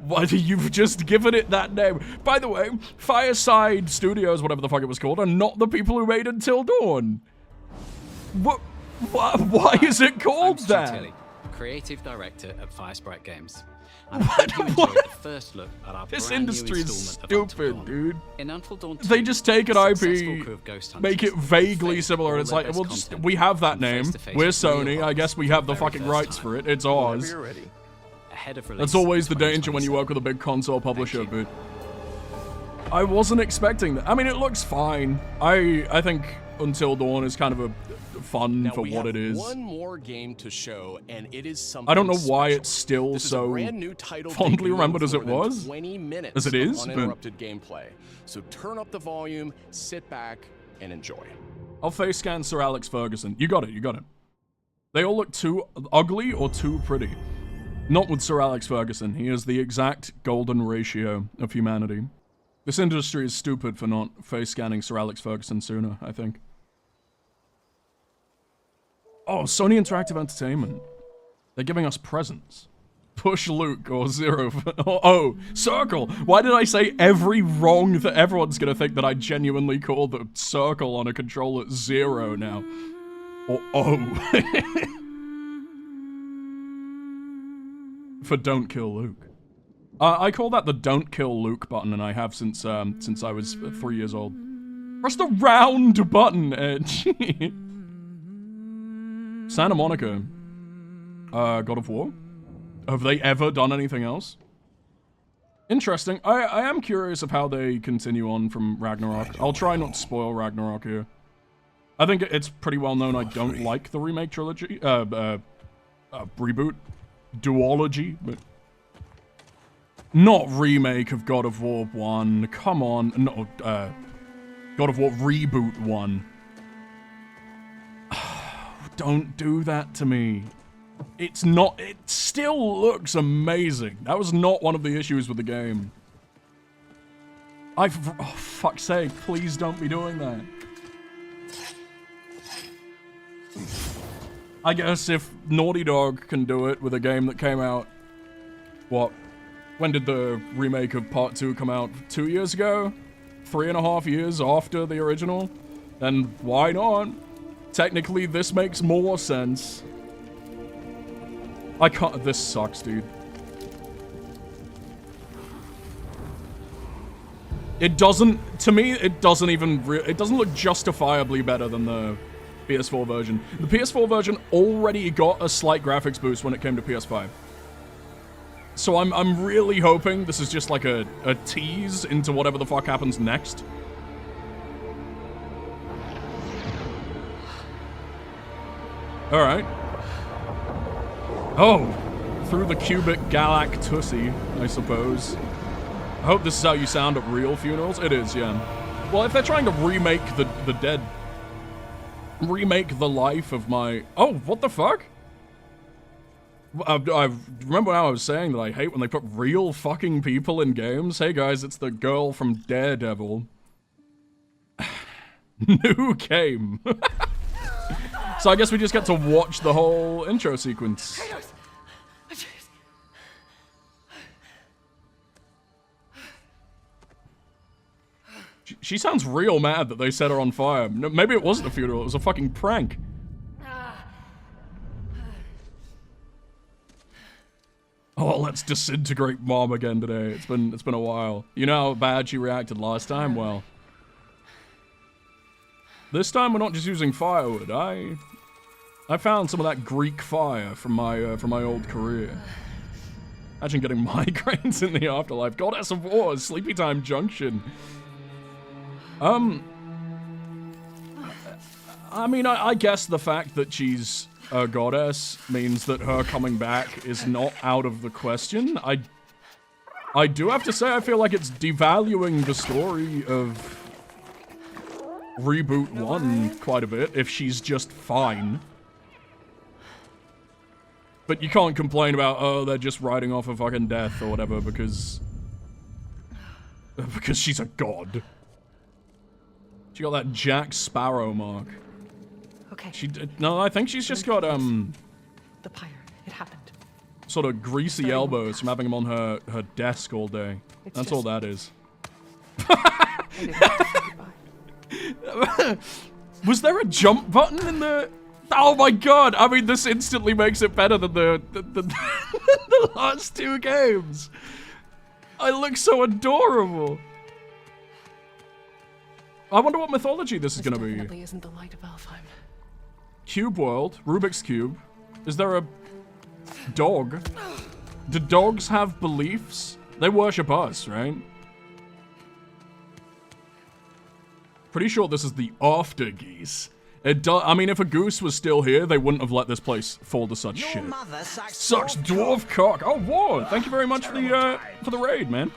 Why do you've just given it that name? By the way, Fireside Studios, whatever the fuck it was called, are not the people who made Until Dawn. Why is it called that? Tilly, creative director at Firesprite Games. And I hope you enjoyed the first look at our This brand new industry is installment of Until stupid, Dawn. dude. In Until Dawn 2, They just take an the successful IP, crew of Ghost make it Hunters vaguely fed similar, all and it's their like, best well, just, content we have that from name. face-to-face We're with real Sony. I hearts guess we for have the very fucking first rights time. for it. It's Whenever ours. you're ready. Ahead of release That's always the in danger when you 2027. work with a big console publisher, but I wasn't expecting that. I mean, it looks fine. I think Until Dawn is kind of a fun for what it is. One more game to show, and it is something I don't know why special. it's still This is a so brand new title fondly debuting remembered as with it more than was. 20 minutes As it is, of but uninterrupted gameplay. So turn up the volume, sit back, and enjoy. I'll face scan Sir Alex Ferguson. You got it, you got it. They all look too ugly or too pretty. Not with Sir Alex Ferguson. He is the exact golden ratio of humanity. This industry is stupid for not face scanning Sir Alex Ferguson sooner, I think. Oh, Sony Interactive Entertainment. They're giving us presents. Push Luke or Zero. Oh, Circle. Why did I say every wrong that everyone's gonna think that I genuinely call the circle on a controller Zero now? Or O. For Don't Kill Luke. I call that the Don't Kill Luke button, and I have since I was 3 years old. Press the round button, Edge. Santa Monica. God of War. Have they ever done anything else? Interesting. I am curious of how they continue on from Ragnarok. I'll try not to spoil Ragnarok here. I think it's pretty well known I don't like the remake trilogy. Reboot. Duology, but... Not remake of God of War 1. Come on. No, God of War Reboot 1. Don't do that to me. It's not... It still looks amazing. That was not one of the issues with the game. Oh, fuck's sake. Please don't be doing that. I guess if Naughty Dog can do it with a game that came out... What? When did the remake of Part 2 come out? 2 years ago? 3.5 years after the original? Then why not? Technically, this makes more sense. I can't... This sucks, dude. It doesn't... To me, it doesn't even... It doesn't look justifiably better than the PS4 version. The PS4 version already got a slight graphics boost when it came to PS5. So I'm really hoping this is just like a tease into whatever the fuck happens next. Alright. Oh, through the cubic galactusy, I suppose. I hope this is how you sound at real funerals. It is, yeah. Well, if they're trying to remake the dead... Remake the life of my... Oh, what the fuck? I remember how I was saying that I hate when they put real fucking people in games. Hey guys, it's the girl from Daredevil. New game. So I guess we just get to watch the whole intro sequence. She sounds real mad that they set her on fire. No, maybe it wasn't a funeral, it was a fucking prank. Oh, let's disintegrate Mom again today. It's been a while. You know how bad she reacted last time? Well, this time we're not just using firewood. I found some of that Greek fire from my old career. Imagine getting migraines in the afterlife. Goddess of War, Sleepy Time Junction. I mean, I guess the fact that she's a goddess means that her coming back is not out of the question. I do have to say, I feel like it's devaluing the story of Reboot 1 quite a bit if she's just fine. But you can't complain about, oh, they're just riding off a fucking death or whatever because she's a god. She got that Jack Sparrow mark. Okay. No, I think she's just got, The pyre. It happened. sort of greasy elbows from having them on her desk all day. That's all that is. Was there a jump button in the... Oh my god! I mean, this instantly makes it better than the last two games. I look so adorable. I wonder what mythology this is gonna be. Definitely isn't the light of Alfheim. Cube world, Rubik's Cube. Is there a dog? Do dogs have beliefs? They worship us, right? Pretty sure this is the after geese. I mean, if a goose was still here, they wouldn't have let this place fall to such shit. Sucks dwarf cock. Oh, Ward, thank you very much for the raid, man.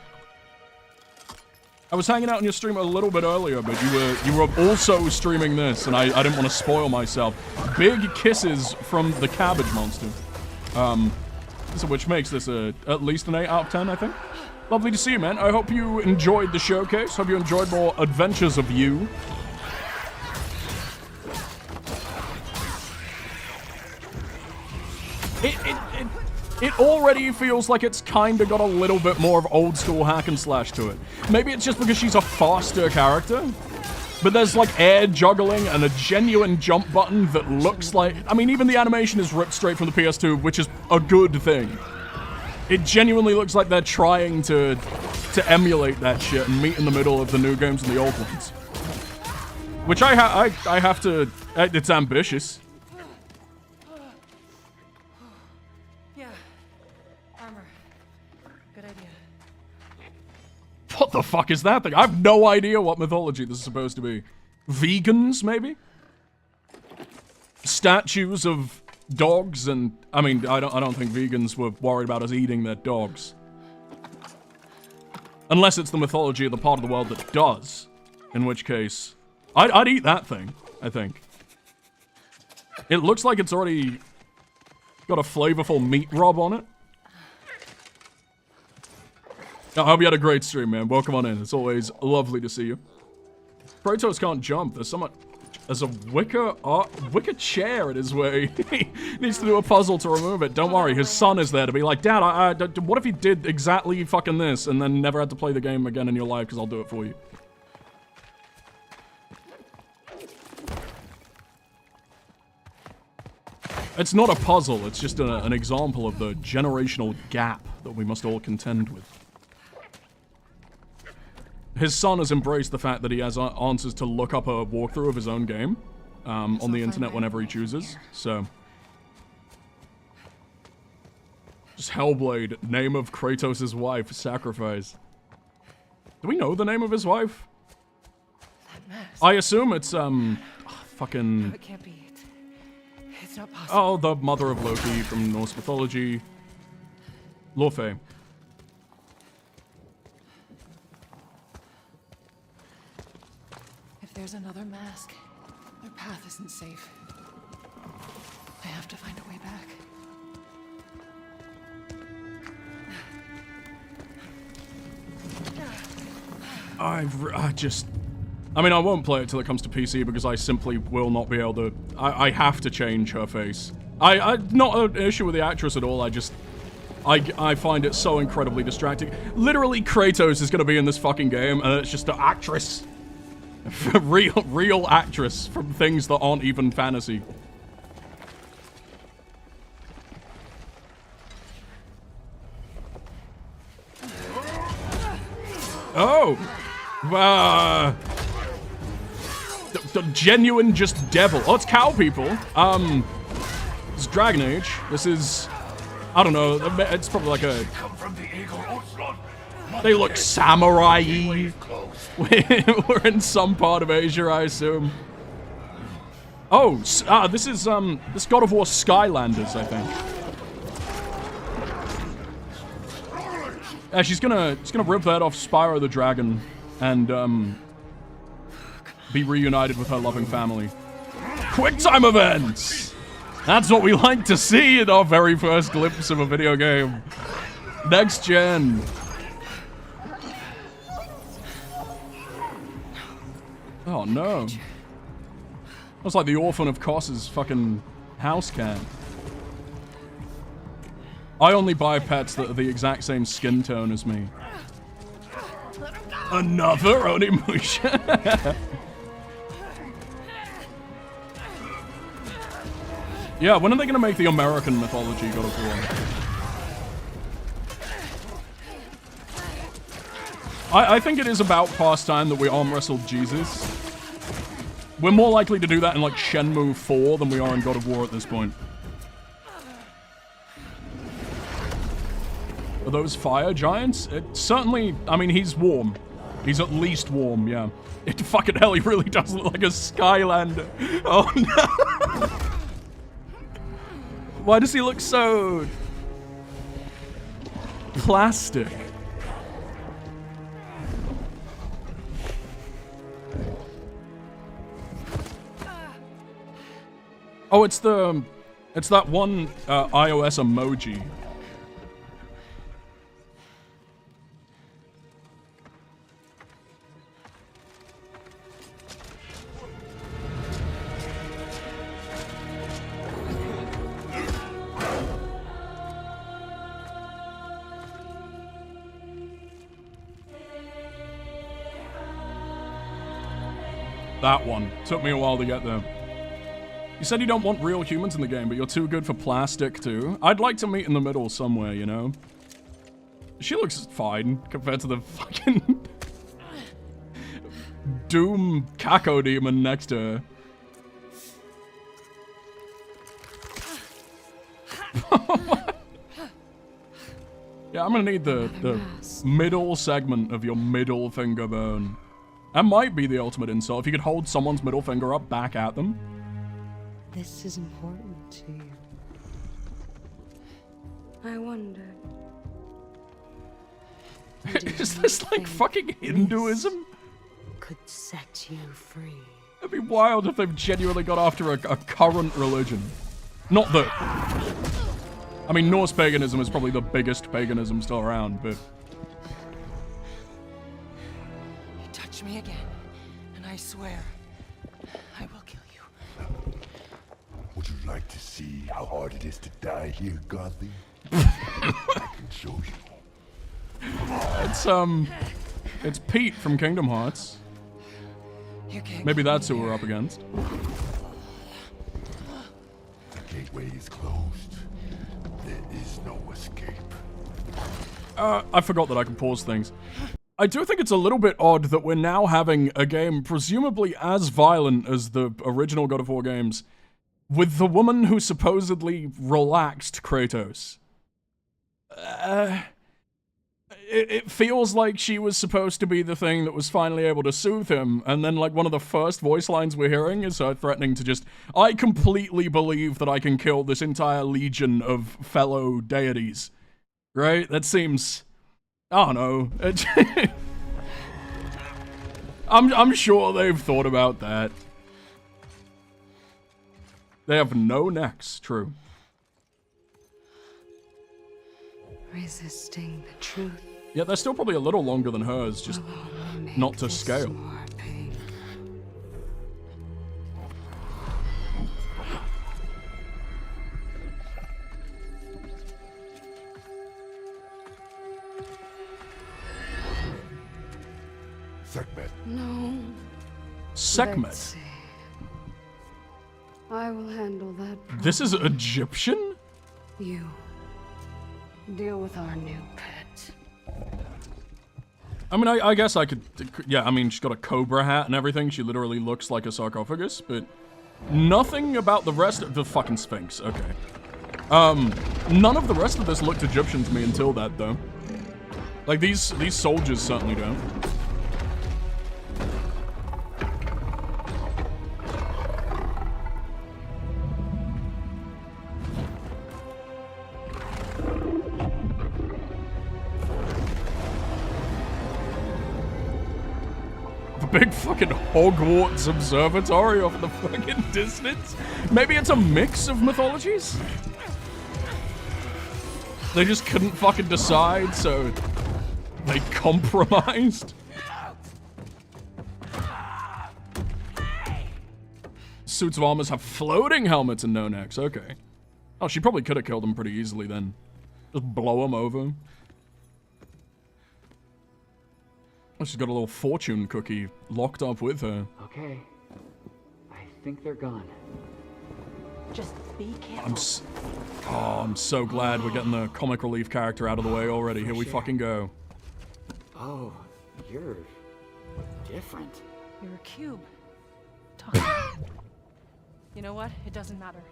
I was hanging out on your stream a little bit earlier, but you were also streaming this, and I didn't want to spoil myself. Big kisses from the cabbage monster. So which makes this at least an 8 out of 10, I think. Lovely to see you, man. I hope you enjoyed the showcase. Hope you enjoyed more adventures of you. It already feels like it's kind of got a little bit more of old school hack and slash to it. Maybe it's just because she's a faster character, but there's like air juggling and a genuine jump button that looks like... I mean, even the animation is ripped straight from the PS2, which is a good thing. It genuinely looks like they're trying to emulate that shit and meet in the middle of the new games and the old ones. Which I have to... It's ambitious. What the fuck is that thing? I have no idea what mythology this is supposed to be. Vegans, maybe? Statues of dogs and... I mean, I don't think vegans were worried about us eating their dogs. Unless it's the mythology of the part of the world that does. In which case... I'd eat that thing, I think. It looks like it's already got a flavorful meat rub on it. I hope you had a great stream, man. Welcome on in. It's always lovely to see you. Kratos can't jump. There's a wicker chair in his way. He needs to do a puzzle to remove it. Don't worry, his son is there to be like, Dad, what if you did exactly fucking this and then never had to play the game again in your life because I'll do it for you. It's not a puzzle. It's just an example of the generational gap that we must all contend with. His son has embraced the fact that he has answers to look up a walkthrough of his own game on the internet whenever he chooses, so... Just Hellblade, name of Kratos' wife, sacrifice. Do we know the name of his wife? I assume it's, fucking... No, it can't be. It's not possible. Oh, the mother of Loki from Norse mythology. Laufey. there's another mask, their path isn't safe. I have to find a way back. I mean, I won't play it till it comes to PC because I simply will not be able to. I have to change her face. Not an issue with the actress at all. I find it so incredibly distracting. Literally, Kratos is gonna be in this fucking game, and it's just an actress, real actress from things that aren't even fantasy. Oh. The genuine just devil. Oh, it's cow people. It's Dragon Age. This is, I don't know, it's probably like a, they look samurai-y. We're in some part of Asia, I assume. Oh, this is, this God of War Skylanders, I think. Yeah, she's gonna rip that off Spyro the Dragon and, be reunited with her loving family. Quick time events! That's what we like to see in our very first glimpse of a video game. Next gen. Oh no. That's like the orphan of Kos's fucking house cat. I only buy pets that are the exact same skin tone as me. Another Onimusha. Yeah, when are they gonna make the American mythology God of War? I think it is about past time that we arm wrestled Jesus. We're more likely to do that in like Shenmue 4 than we are in God of War at this point. Are those fire giants? It certainly, I mean, he's warm. He's at least warm, yeah. Fucking hell, he really does look like a Skylander. Oh no! Why does he look so plastic? Oh, it's that one iOS emoji. That one. Took me a while to get there. You said you don't want real humans in the game, but you're too good for plastic too. I'd like to meet in the middle somewhere, you know? She looks fine compared to the fucking Doom Kako demon next to her. Yeah, I'm gonna need the middle segment of your middle finger bone. That might be the ultimate insult. If you could hold someone's middle finger up back at them. This is important to you. I wonder. Is this like fucking Hinduism? Could set you free. It'd be wild if they've genuinely got after a current religion. Not that... I mean, Norse paganism is probably the biggest paganism still around, but... You touch me again, and I swear, I will kill you. Would you like to see how hard it is to die here, Godly? I can show you. It's Pete from Kingdom Hearts. Maybe that's who we're up against. The gateway is closed. There is no escape. I forgot that I can pause things. I do think it's a little bit odd that we're now having a game presumably as violent as the original God of War games with the woman who supposedly relaxed Kratos. It feels like she was supposed to be the thing that was finally able to soothe him, and then like one of the first voice lines we're hearing is her threatening to just, I completely believe that I can kill this entire legion of fellow deities. Right? That seems, I don't know. I'm sure they've thought about that. They have no necks, true. Resisting the truth. Yeah, they're still probably a little longer than hers, just not to scale. More pain. Sekhmet. No. Sekhmet. Let's see. I will handle that problem. This is Egyptian? You deal with our new pet. I mean, I guess I could... Yeah, I mean, she's got a cobra hat and everything. She literally looks like a sarcophagus, but... Nothing about the rest of the fucking Sphinx. Okay. None of the rest of this looked Egyptian to me until that, though. Like, these soldiers certainly don't. Big fucking Hogwarts observatory off in the fucking distance. Maybe it's a mix of mythologies? They just couldn't fucking decide, so they compromised. Suits of armor have floating helmets and no necks, okay. Oh, she probably could have killed them pretty easily then. Just blow them over. Oh, she's got a little fortune cookie locked up with her. Okay. I think they're gone. Just be careful. I'm so glad we're getting the comic relief character out of the way already. Here we fucking go. Oh, you're different. You're a cube. You know what? It doesn't matter.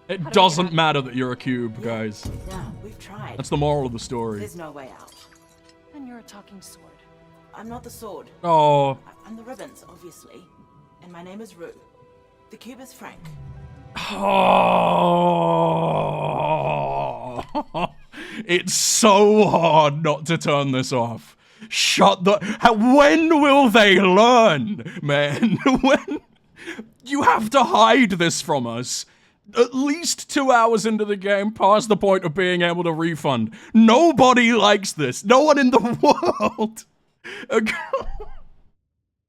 It doesn't matter that you're a cube, guys. No, we've tried. That's the moral of the story. There's no way out. And you're a talking sword. I'm not the sword. Oh. I'm the ribbons, obviously. And my name is Rue. The cube is Frank. Oh. It's so hard not to turn this off. Shut the... When will they learn, man? When... You have to hide this from us. At least 2 hours into the game, past the point of being able to refund. Nobody likes this. No one in the world.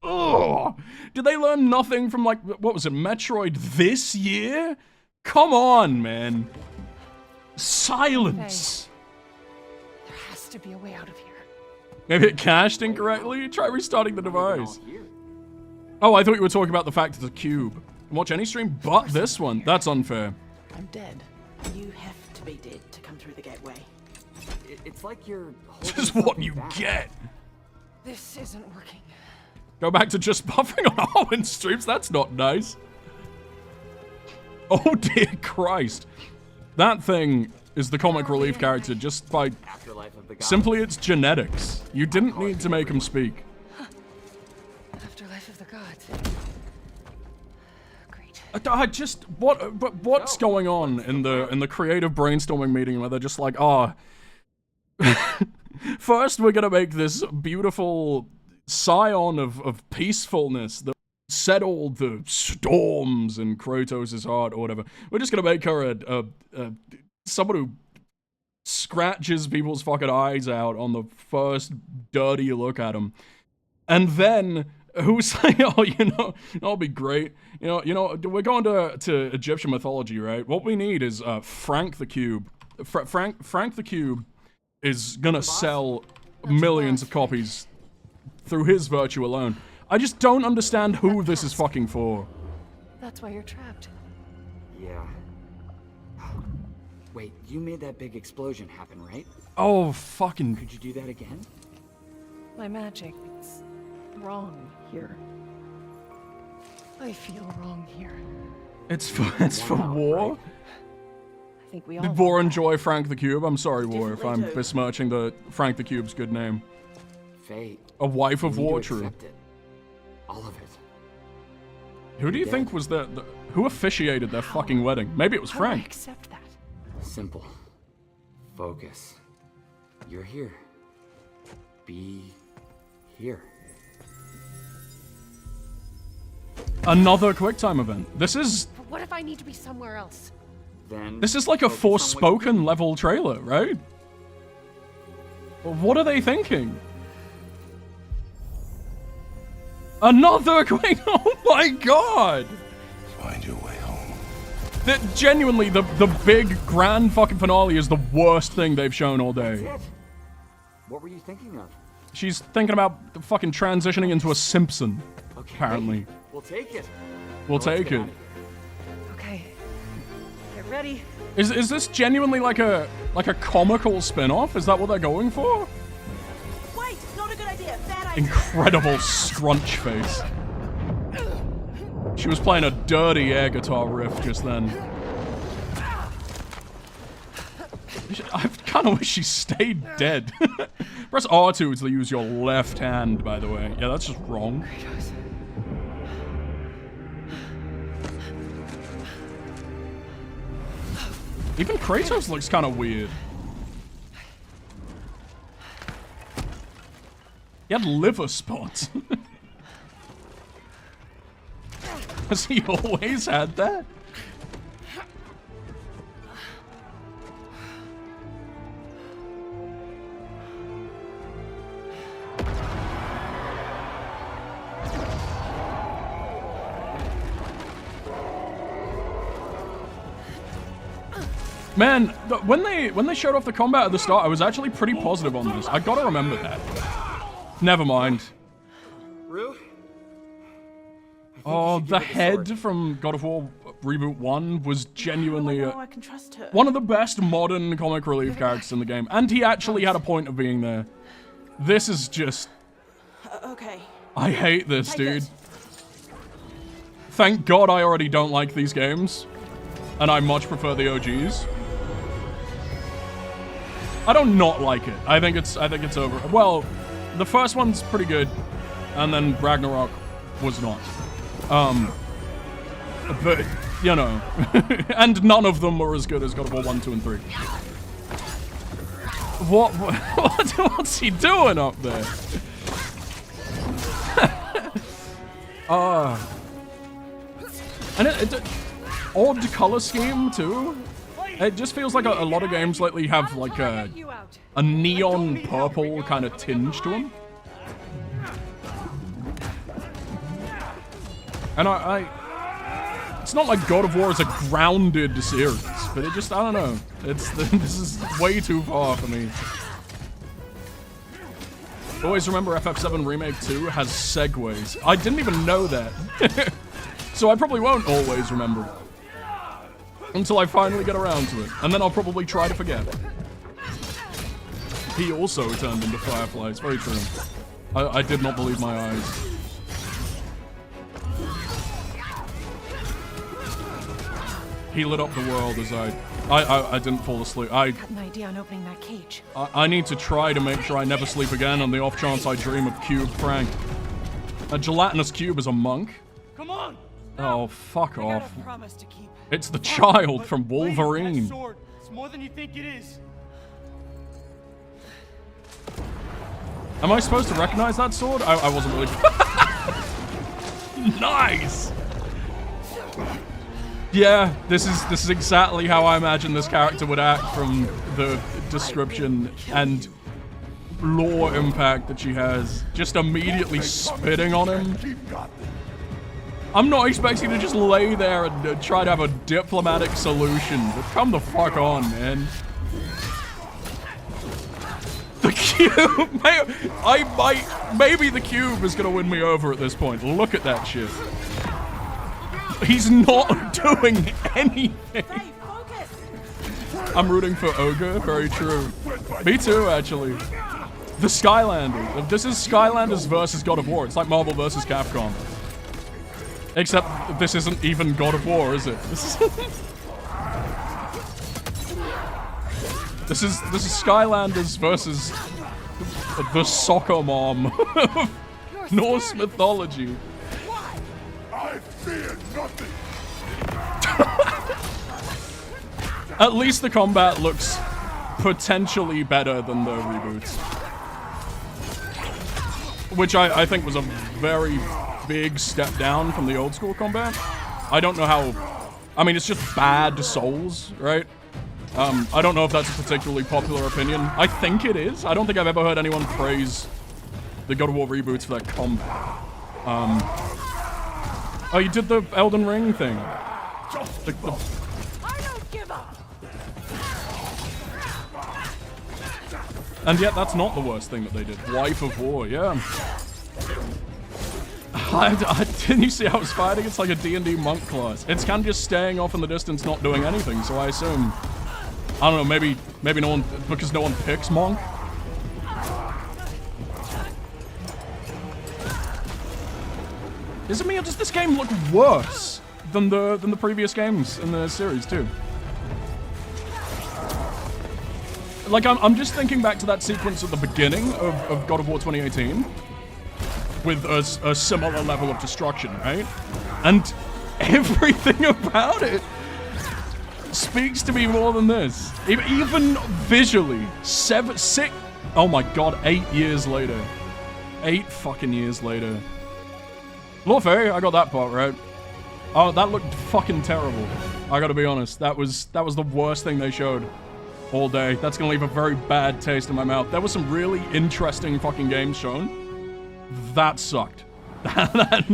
Oh, did they learn nothing from, like, what was it, Metroid this year? Come on, man. Silence. There has to be a way out of here. Maybe it cached incorrectly? Try restarting the device. Oh, I thought you were talking about the fact it's a cube. Watch any stream but this one. That's unfair. I'm dead. You have to be dead to come through the gateway. It's like you're This is what you get. This isn't working. Go back to just buffing on Arwen streams. That's not nice. Oh dear Christ. That thing is the comic relief character just by... Simply its genetics. You didn't need to make him speak. Afterlife of the gods. Great. I just... What's going on in the creative brainstorming meeting where they're just like, oh... First, we're gonna make this beautiful scion of peacefulness that settled the storms in Kratos' heart or whatever. We're just gonna make her someone who scratches people's fucking eyes out on the first dirty look at them. And then, who's like, oh, you know, that'll be great. You know, we're going to Egyptian mythology, right? What we need is Frank the Cube. Frank the Cube is gonna sell millions of copies through his virtue alone. I just don't understand who this is fucking for. That's why you're trapped. Yeah. Wait, you made that big explosion happen, right? Oh, fucking... Could you do that again? My magic, it's wrong here. I feel wrong here. It's for war? Right? I think we all... Did War enjoy Frank the Cube? I'm sorry, War, if I'm besmirching the Frank the Cube's good name. Fate. A wife of War, to true. accept it. All of it. Who do you think was who officiated their fucking wedding? Maybe it was How do I Frank. accept that? Simple. Focus. You're here. Be here. Another QuickTime event. This is... But what if I need to be somewhere else? Then This is like a Forspoken level trailer, right? What are they thinking? Another quick... Oh my god! Find your way home. Genuinely, the big grand fucking finale is the worst thing they've shown all day. That's it. What were you thinking of? She's thinking about fucking transitioning into a Simpson, apparently. We'll take it. We'll take it. Okay. Get ready. Is this genuinely like a comical spin-off? Is that what they're going for? Wait, not a good idea. Bad idea. Incredible scrunch face. She was playing a dirty air guitar riff just then. I kind of wish she stayed dead. Press R2 to use your left hand, by the way. Yeah, that's just wrong. Even Kratos looks kind of weird. He had liver spots. Has he always had that? Man, when they showed off the combat at the start, I was actually pretty positive on this. I gotta remember that. Never mind. Rue? Oh, the head from God of War Reboot 1 was genuinely I can trust her. one of the best modern comic relief characters in the game. And he actually had a point of being there. This is just... Okay. I hate this, Take dude. it. Thank God I already don't like these games. And I much prefer the OGs. I don't not like it. I think it's over. Well, the first one's pretty good, and then Ragnarok was not. But you know, and none of them were as good as God of War 1, 2, and 3. What's he doing up there? And it odd color scheme too. It just feels like a lot of games lately have like a neon purple kind of tinge to them. And it's not like God of War is a grounded series, but it just, I don't know. This is way too far for me. Always remember FF7 Remake 2 has segues. I didn't even know that. So I probably won't always remember it. Until I finally get around to it. And then I'll probably try to forget. He also turned into fireflies. Very true. I did not believe my eyes. He lit up the world as I didn't fall asleep. I have an idea on opening that cage. I need to try to make sure I never sleep again on the off chance I dream of Cube Frank. A gelatinous cube is a monk. Come on! Oh, fuck off. Promise to keep. It's the child from Wolverine. That sword, it's more than you think it is. Am I supposed to recognize that sword? I wasn't really... Nice! Yeah, this is exactly how I imagine this character would act from the description and lore impact that she has. Just immediately spitting on him. I'm not expecting to just lay there and try to have a diplomatic solution, but come the fuck on, man. The cube! Maybe the cube is gonna win me over at this point. Look at that shit. He's not doing anything. I'm rooting for Ogre, very true. Me too, actually. The Skylanders. This is Skylanders versus God of War. It's like Marvel versus Capcom. Except this isn't even God of War, is it? This is Skylanders versus the soccer mom of Norse mythology. I fear nothing. At least the combat looks potentially better than the reboots. Which I think was a very, big step down from the old school combat. I don't know how... I mean, it's just bad Souls, right? I don't know if that's a particularly popular opinion. I think it is. I don't think I've ever heard anyone praise the God of War reboots for their combat. Oh, you did the Elden Ring thing. I don't give up. And yet, that's not the worst thing that they did. Wife of War, yeah. Didn't you see how it's fighting? It's like a D&D monk class. It's kind of just staying off in the distance, not doing anything. So I assume, I don't know, maybe no one, because no one picks monk. Is it me, or does this game look worse than the previous games in the series too? Like, I'm just thinking back to that sequence at the beginning of God of War 2018 with a similar level of destruction, right? And everything about it speaks to me more than this. Even visually, 8 years later. 8 fucking years later. Laufey, I got that part right. Oh, that looked fucking terrible. I gotta be honest. That was the worst thing they showed all day. That's gonna leave a very bad taste in my mouth. There was some really interesting fucking games shown. That sucked. Black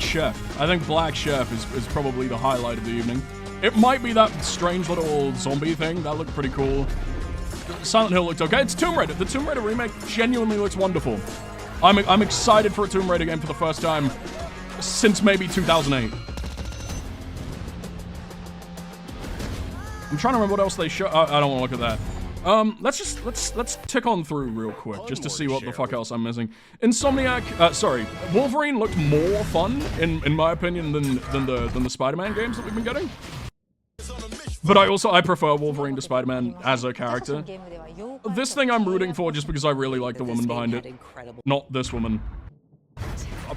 Chef. I think Black Chef is probably the highlight of the evening. It might be that strange little zombie thing. That looked pretty cool. Silent Hill looked okay. It's Tomb Raider. The Tomb Raider remake genuinely looks wonderful. I'm excited for a Tomb Raider game for the first time since maybe 2008. I'm trying to remember what else they show. I don't want to look at that. Let's tick on through real quick just to see what the fuck else I'm missing. Wolverine looked more fun in my opinion than the Spider-Man games that we've been getting. But I prefer Wolverine to Spider-Man as a character. This thing I'm rooting for just because I really like the woman behind it. Not this woman.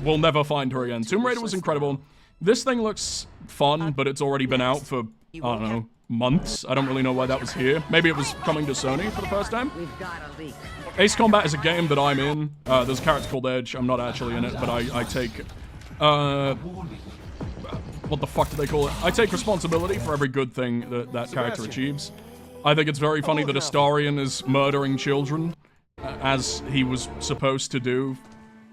We'll never find her again. Tomb Raider was incredible. This thing looks fun, but it's already been out for, I don't know, months. I don't really know why that was here. Maybe it was coming to Sony for the first time. Ace Combat is a game that I'm in. There's a character called Edge. I'm not actually in it, but I take... what the fuck do they call it? I take responsibility for every good thing that character achieves. I think it's very funny that Astarion is murdering children, as he was supposed to do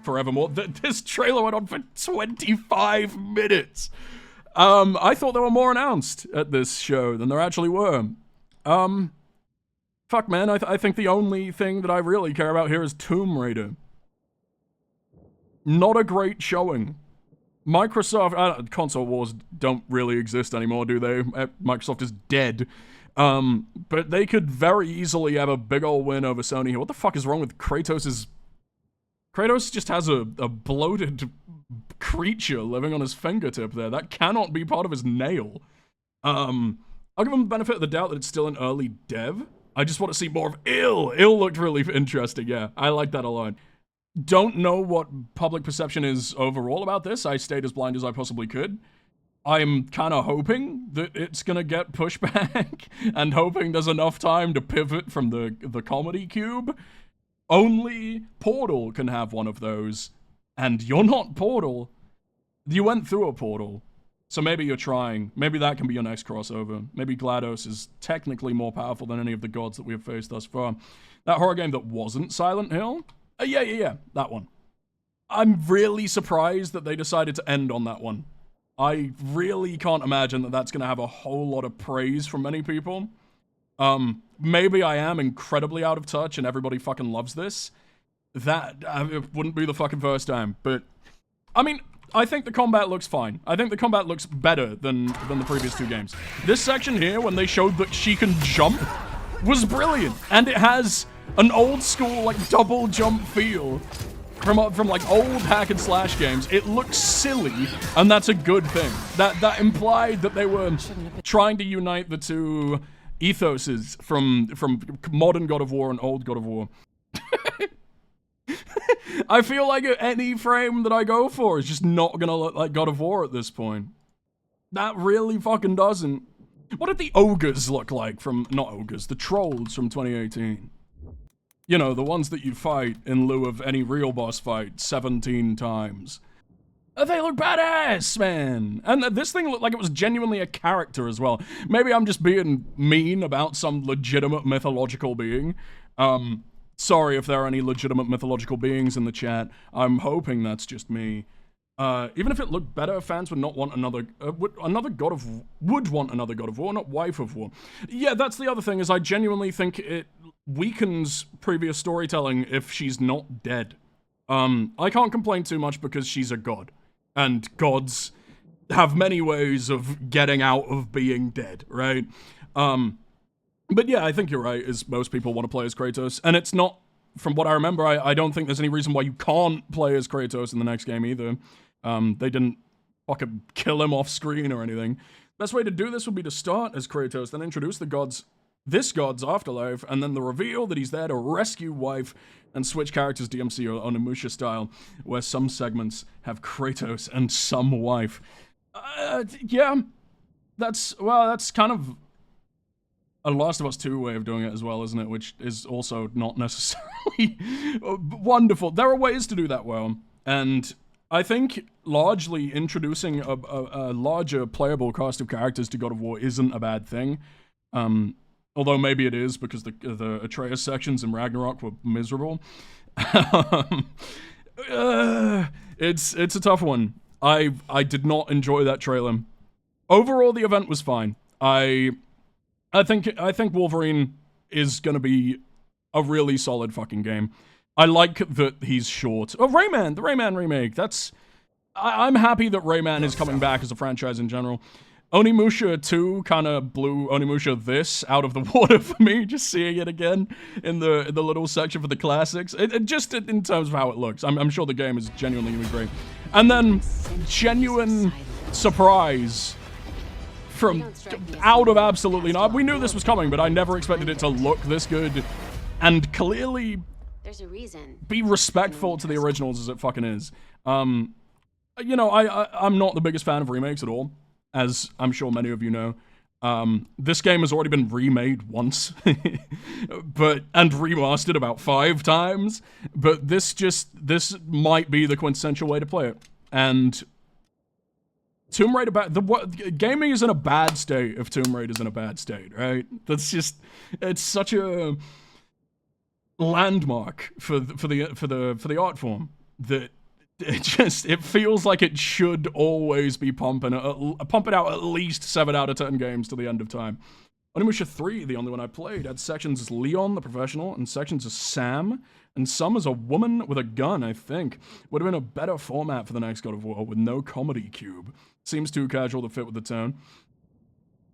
forevermore. This trailer went on for 25 minutes. I thought there were more announced at this show than there actually were. Fuck, man, I think the only thing that I really care about here is Tomb Raider. Not a great showing. Microsoft, console wars don't really exist anymore, do they? Microsoft is dead. But they could very easily have a big ol' win over Sony here. What the fuck is wrong with Kratos just has a bloated creature living on his fingertip there. That cannot be part of his nail. I'll give him the benefit of the doubt that it's still in early dev. I just want to see more of Ill. Ill looked really interesting, yeah. I like that a lot. Don't know what public perception is overall about this. I stayed as blind as I possibly could. I'm kind of hoping that it's gonna get pushback and hoping there's enough time to pivot from the comedy cube. Only Portal can have one of those, and you're not Portal. You went through a portal, so maybe you're trying. Maybe that can be your next crossover. Maybe GLaDOS is technically more powerful than any of the gods that we have faced thus far. That horror game that wasn't Silent Hill? Yeah, that one. I'm really surprised that they decided to end on that one. I really can't imagine that that's going to have a whole lot of praise from many people. Maybe I am incredibly out of touch and everybody fucking loves this. That it wouldn't be the fucking first time, but I mean, I think the combat looks fine. I think the combat looks better than the previous two games. This section here, when they showed that she can jump, was brilliant, and it has an old school like double jump feel from like old hack and slash games. It looks silly, and that's a good thing. That implied that they were trying to unite the two ethoses from modern God of War and old God of War. I feel like any frame that I go for is just not gonna look like God of War at this point. That really fucking doesn't. What did the ogres look like from, not ogres, the trolls from 2018? You know, the ones that you fight in lieu of any real boss fight 17 times. They look badass, man! And this thing looked like it was genuinely a character as well. Maybe I'm just being mean about some legitimate mythological being. Sorry if there are any legitimate mythological beings in the chat. I'm hoping that's just me. Even if it looked better, fans would not want another, would want another God of War, not Wife of War. Yeah, that's the other thing, is I genuinely think it weakens previous storytelling if she's not dead. I can't complain too much because she's a god. And gods have many ways of getting out of being dead, right? But yeah, I think you're right, is most people want to play as Kratos. And it's not, from what I remember, I don't think there's any reason why you can't play as Kratos in the next game either. They didn't fucking kill him off screen or anything. Best way to do this would be to start as Kratos, then introduce this god's afterlife, and then the reveal that he's there to rescue wife, and switch characters DMC or Onimusha style, where some segments have Kratos and some wife. Yeah, that's kind of a Last of Us 2 way of doing it as well, isn't it? Which is also not necessarily wonderful. There are ways to do that well, and I think largely introducing a larger playable cast of characters to God of War isn't a bad thing. Although maybe it is, because the Atreus sections in Ragnarok were miserable. It's a tough one. I did not enjoy that trailer. Overall, the event was fine. I think Wolverine is gonna be a really solid fucking game. I like that he's short. Oh, Rayman, the Rayman remake. I'm happy that Rayman is coming back as a franchise in general. Onimusha 2 kind of blew Onimusha this out of the water for me, just seeing it again in the little section for the classics. Just in terms of how it looks. I'm sure the game is genuinely going to be great. And then, genuine surprise from out of absolutely not. We knew this was coming, but I never expected it to look this good. And clearly, there's a reason. Be respectful to the originals as it fucking is. You know, I'm not the biggest fan of remakes at all, as I'm sure many of you know. This game has already been remade once, and remastered about 5 times, but this might be the quintessential way to play it. And Tomb Raider, gaming is in a bad state if Tomb Raider's in a bad state, right? It's such a landmark for the art form that it feels like it should always be pumping out at least 7 out of 10 games to the end of time. Onimusha 3, the only one I played, had sections as Leon the professional and sections as Sam, and some as a woman with a gun, I think. Would have been a better format for the next God of War with no comedy cube. Seems too casual to fit with the tone.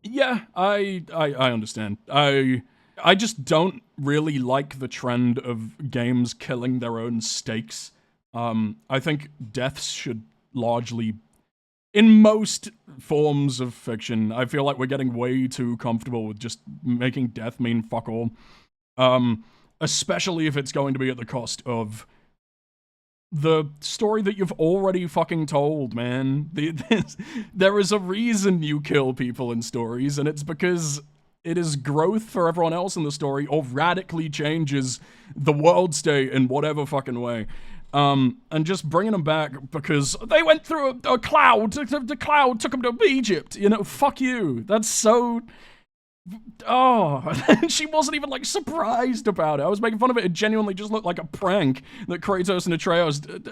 Yeah, I understand. I just don't really like the trend of games killing their own stakes. I think deaths should largely, in most forms of fiction, I feel like we're getting way too comfortable with just making death mean fuck all. Especially if it's going to be at the cost of the story that you've already fucking told, man. There is a reason you kill people in stories, and it's because it is growth for everyone else in the story, or radically changes the world state in whatever fucking way. And just bringing them back because they went through a cloud, the cloud took them to Egypt, you know, fuck you. That's so... Oh, she wasn't even, like, surprised about it. I was making fun of it. It genuinely just looked like a prank that Kratos and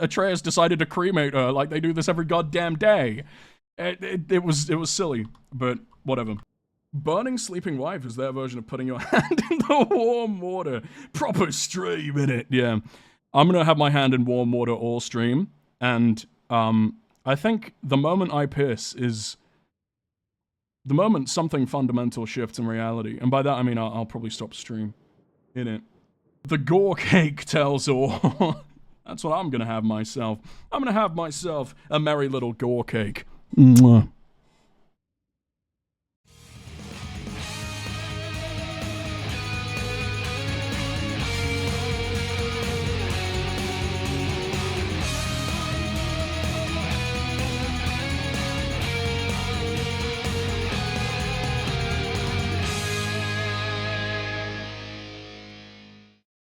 Atreus decided to cremate her, like they do this every goddamn day. It was silly, but whatever. Burning sleeping wife is their version of putting your hand in the warm water. Proper stream in it, yeah. I'm gonna have my hand in warm water all stream, and I think the moment I piss is the moment something fundamental shifts in reality, and by that I mean I'll probably stop stream in it. The gore cake tells all. That's what I'm gonna have myself. I'm gonna have myself a merry little gore cake. Mwah.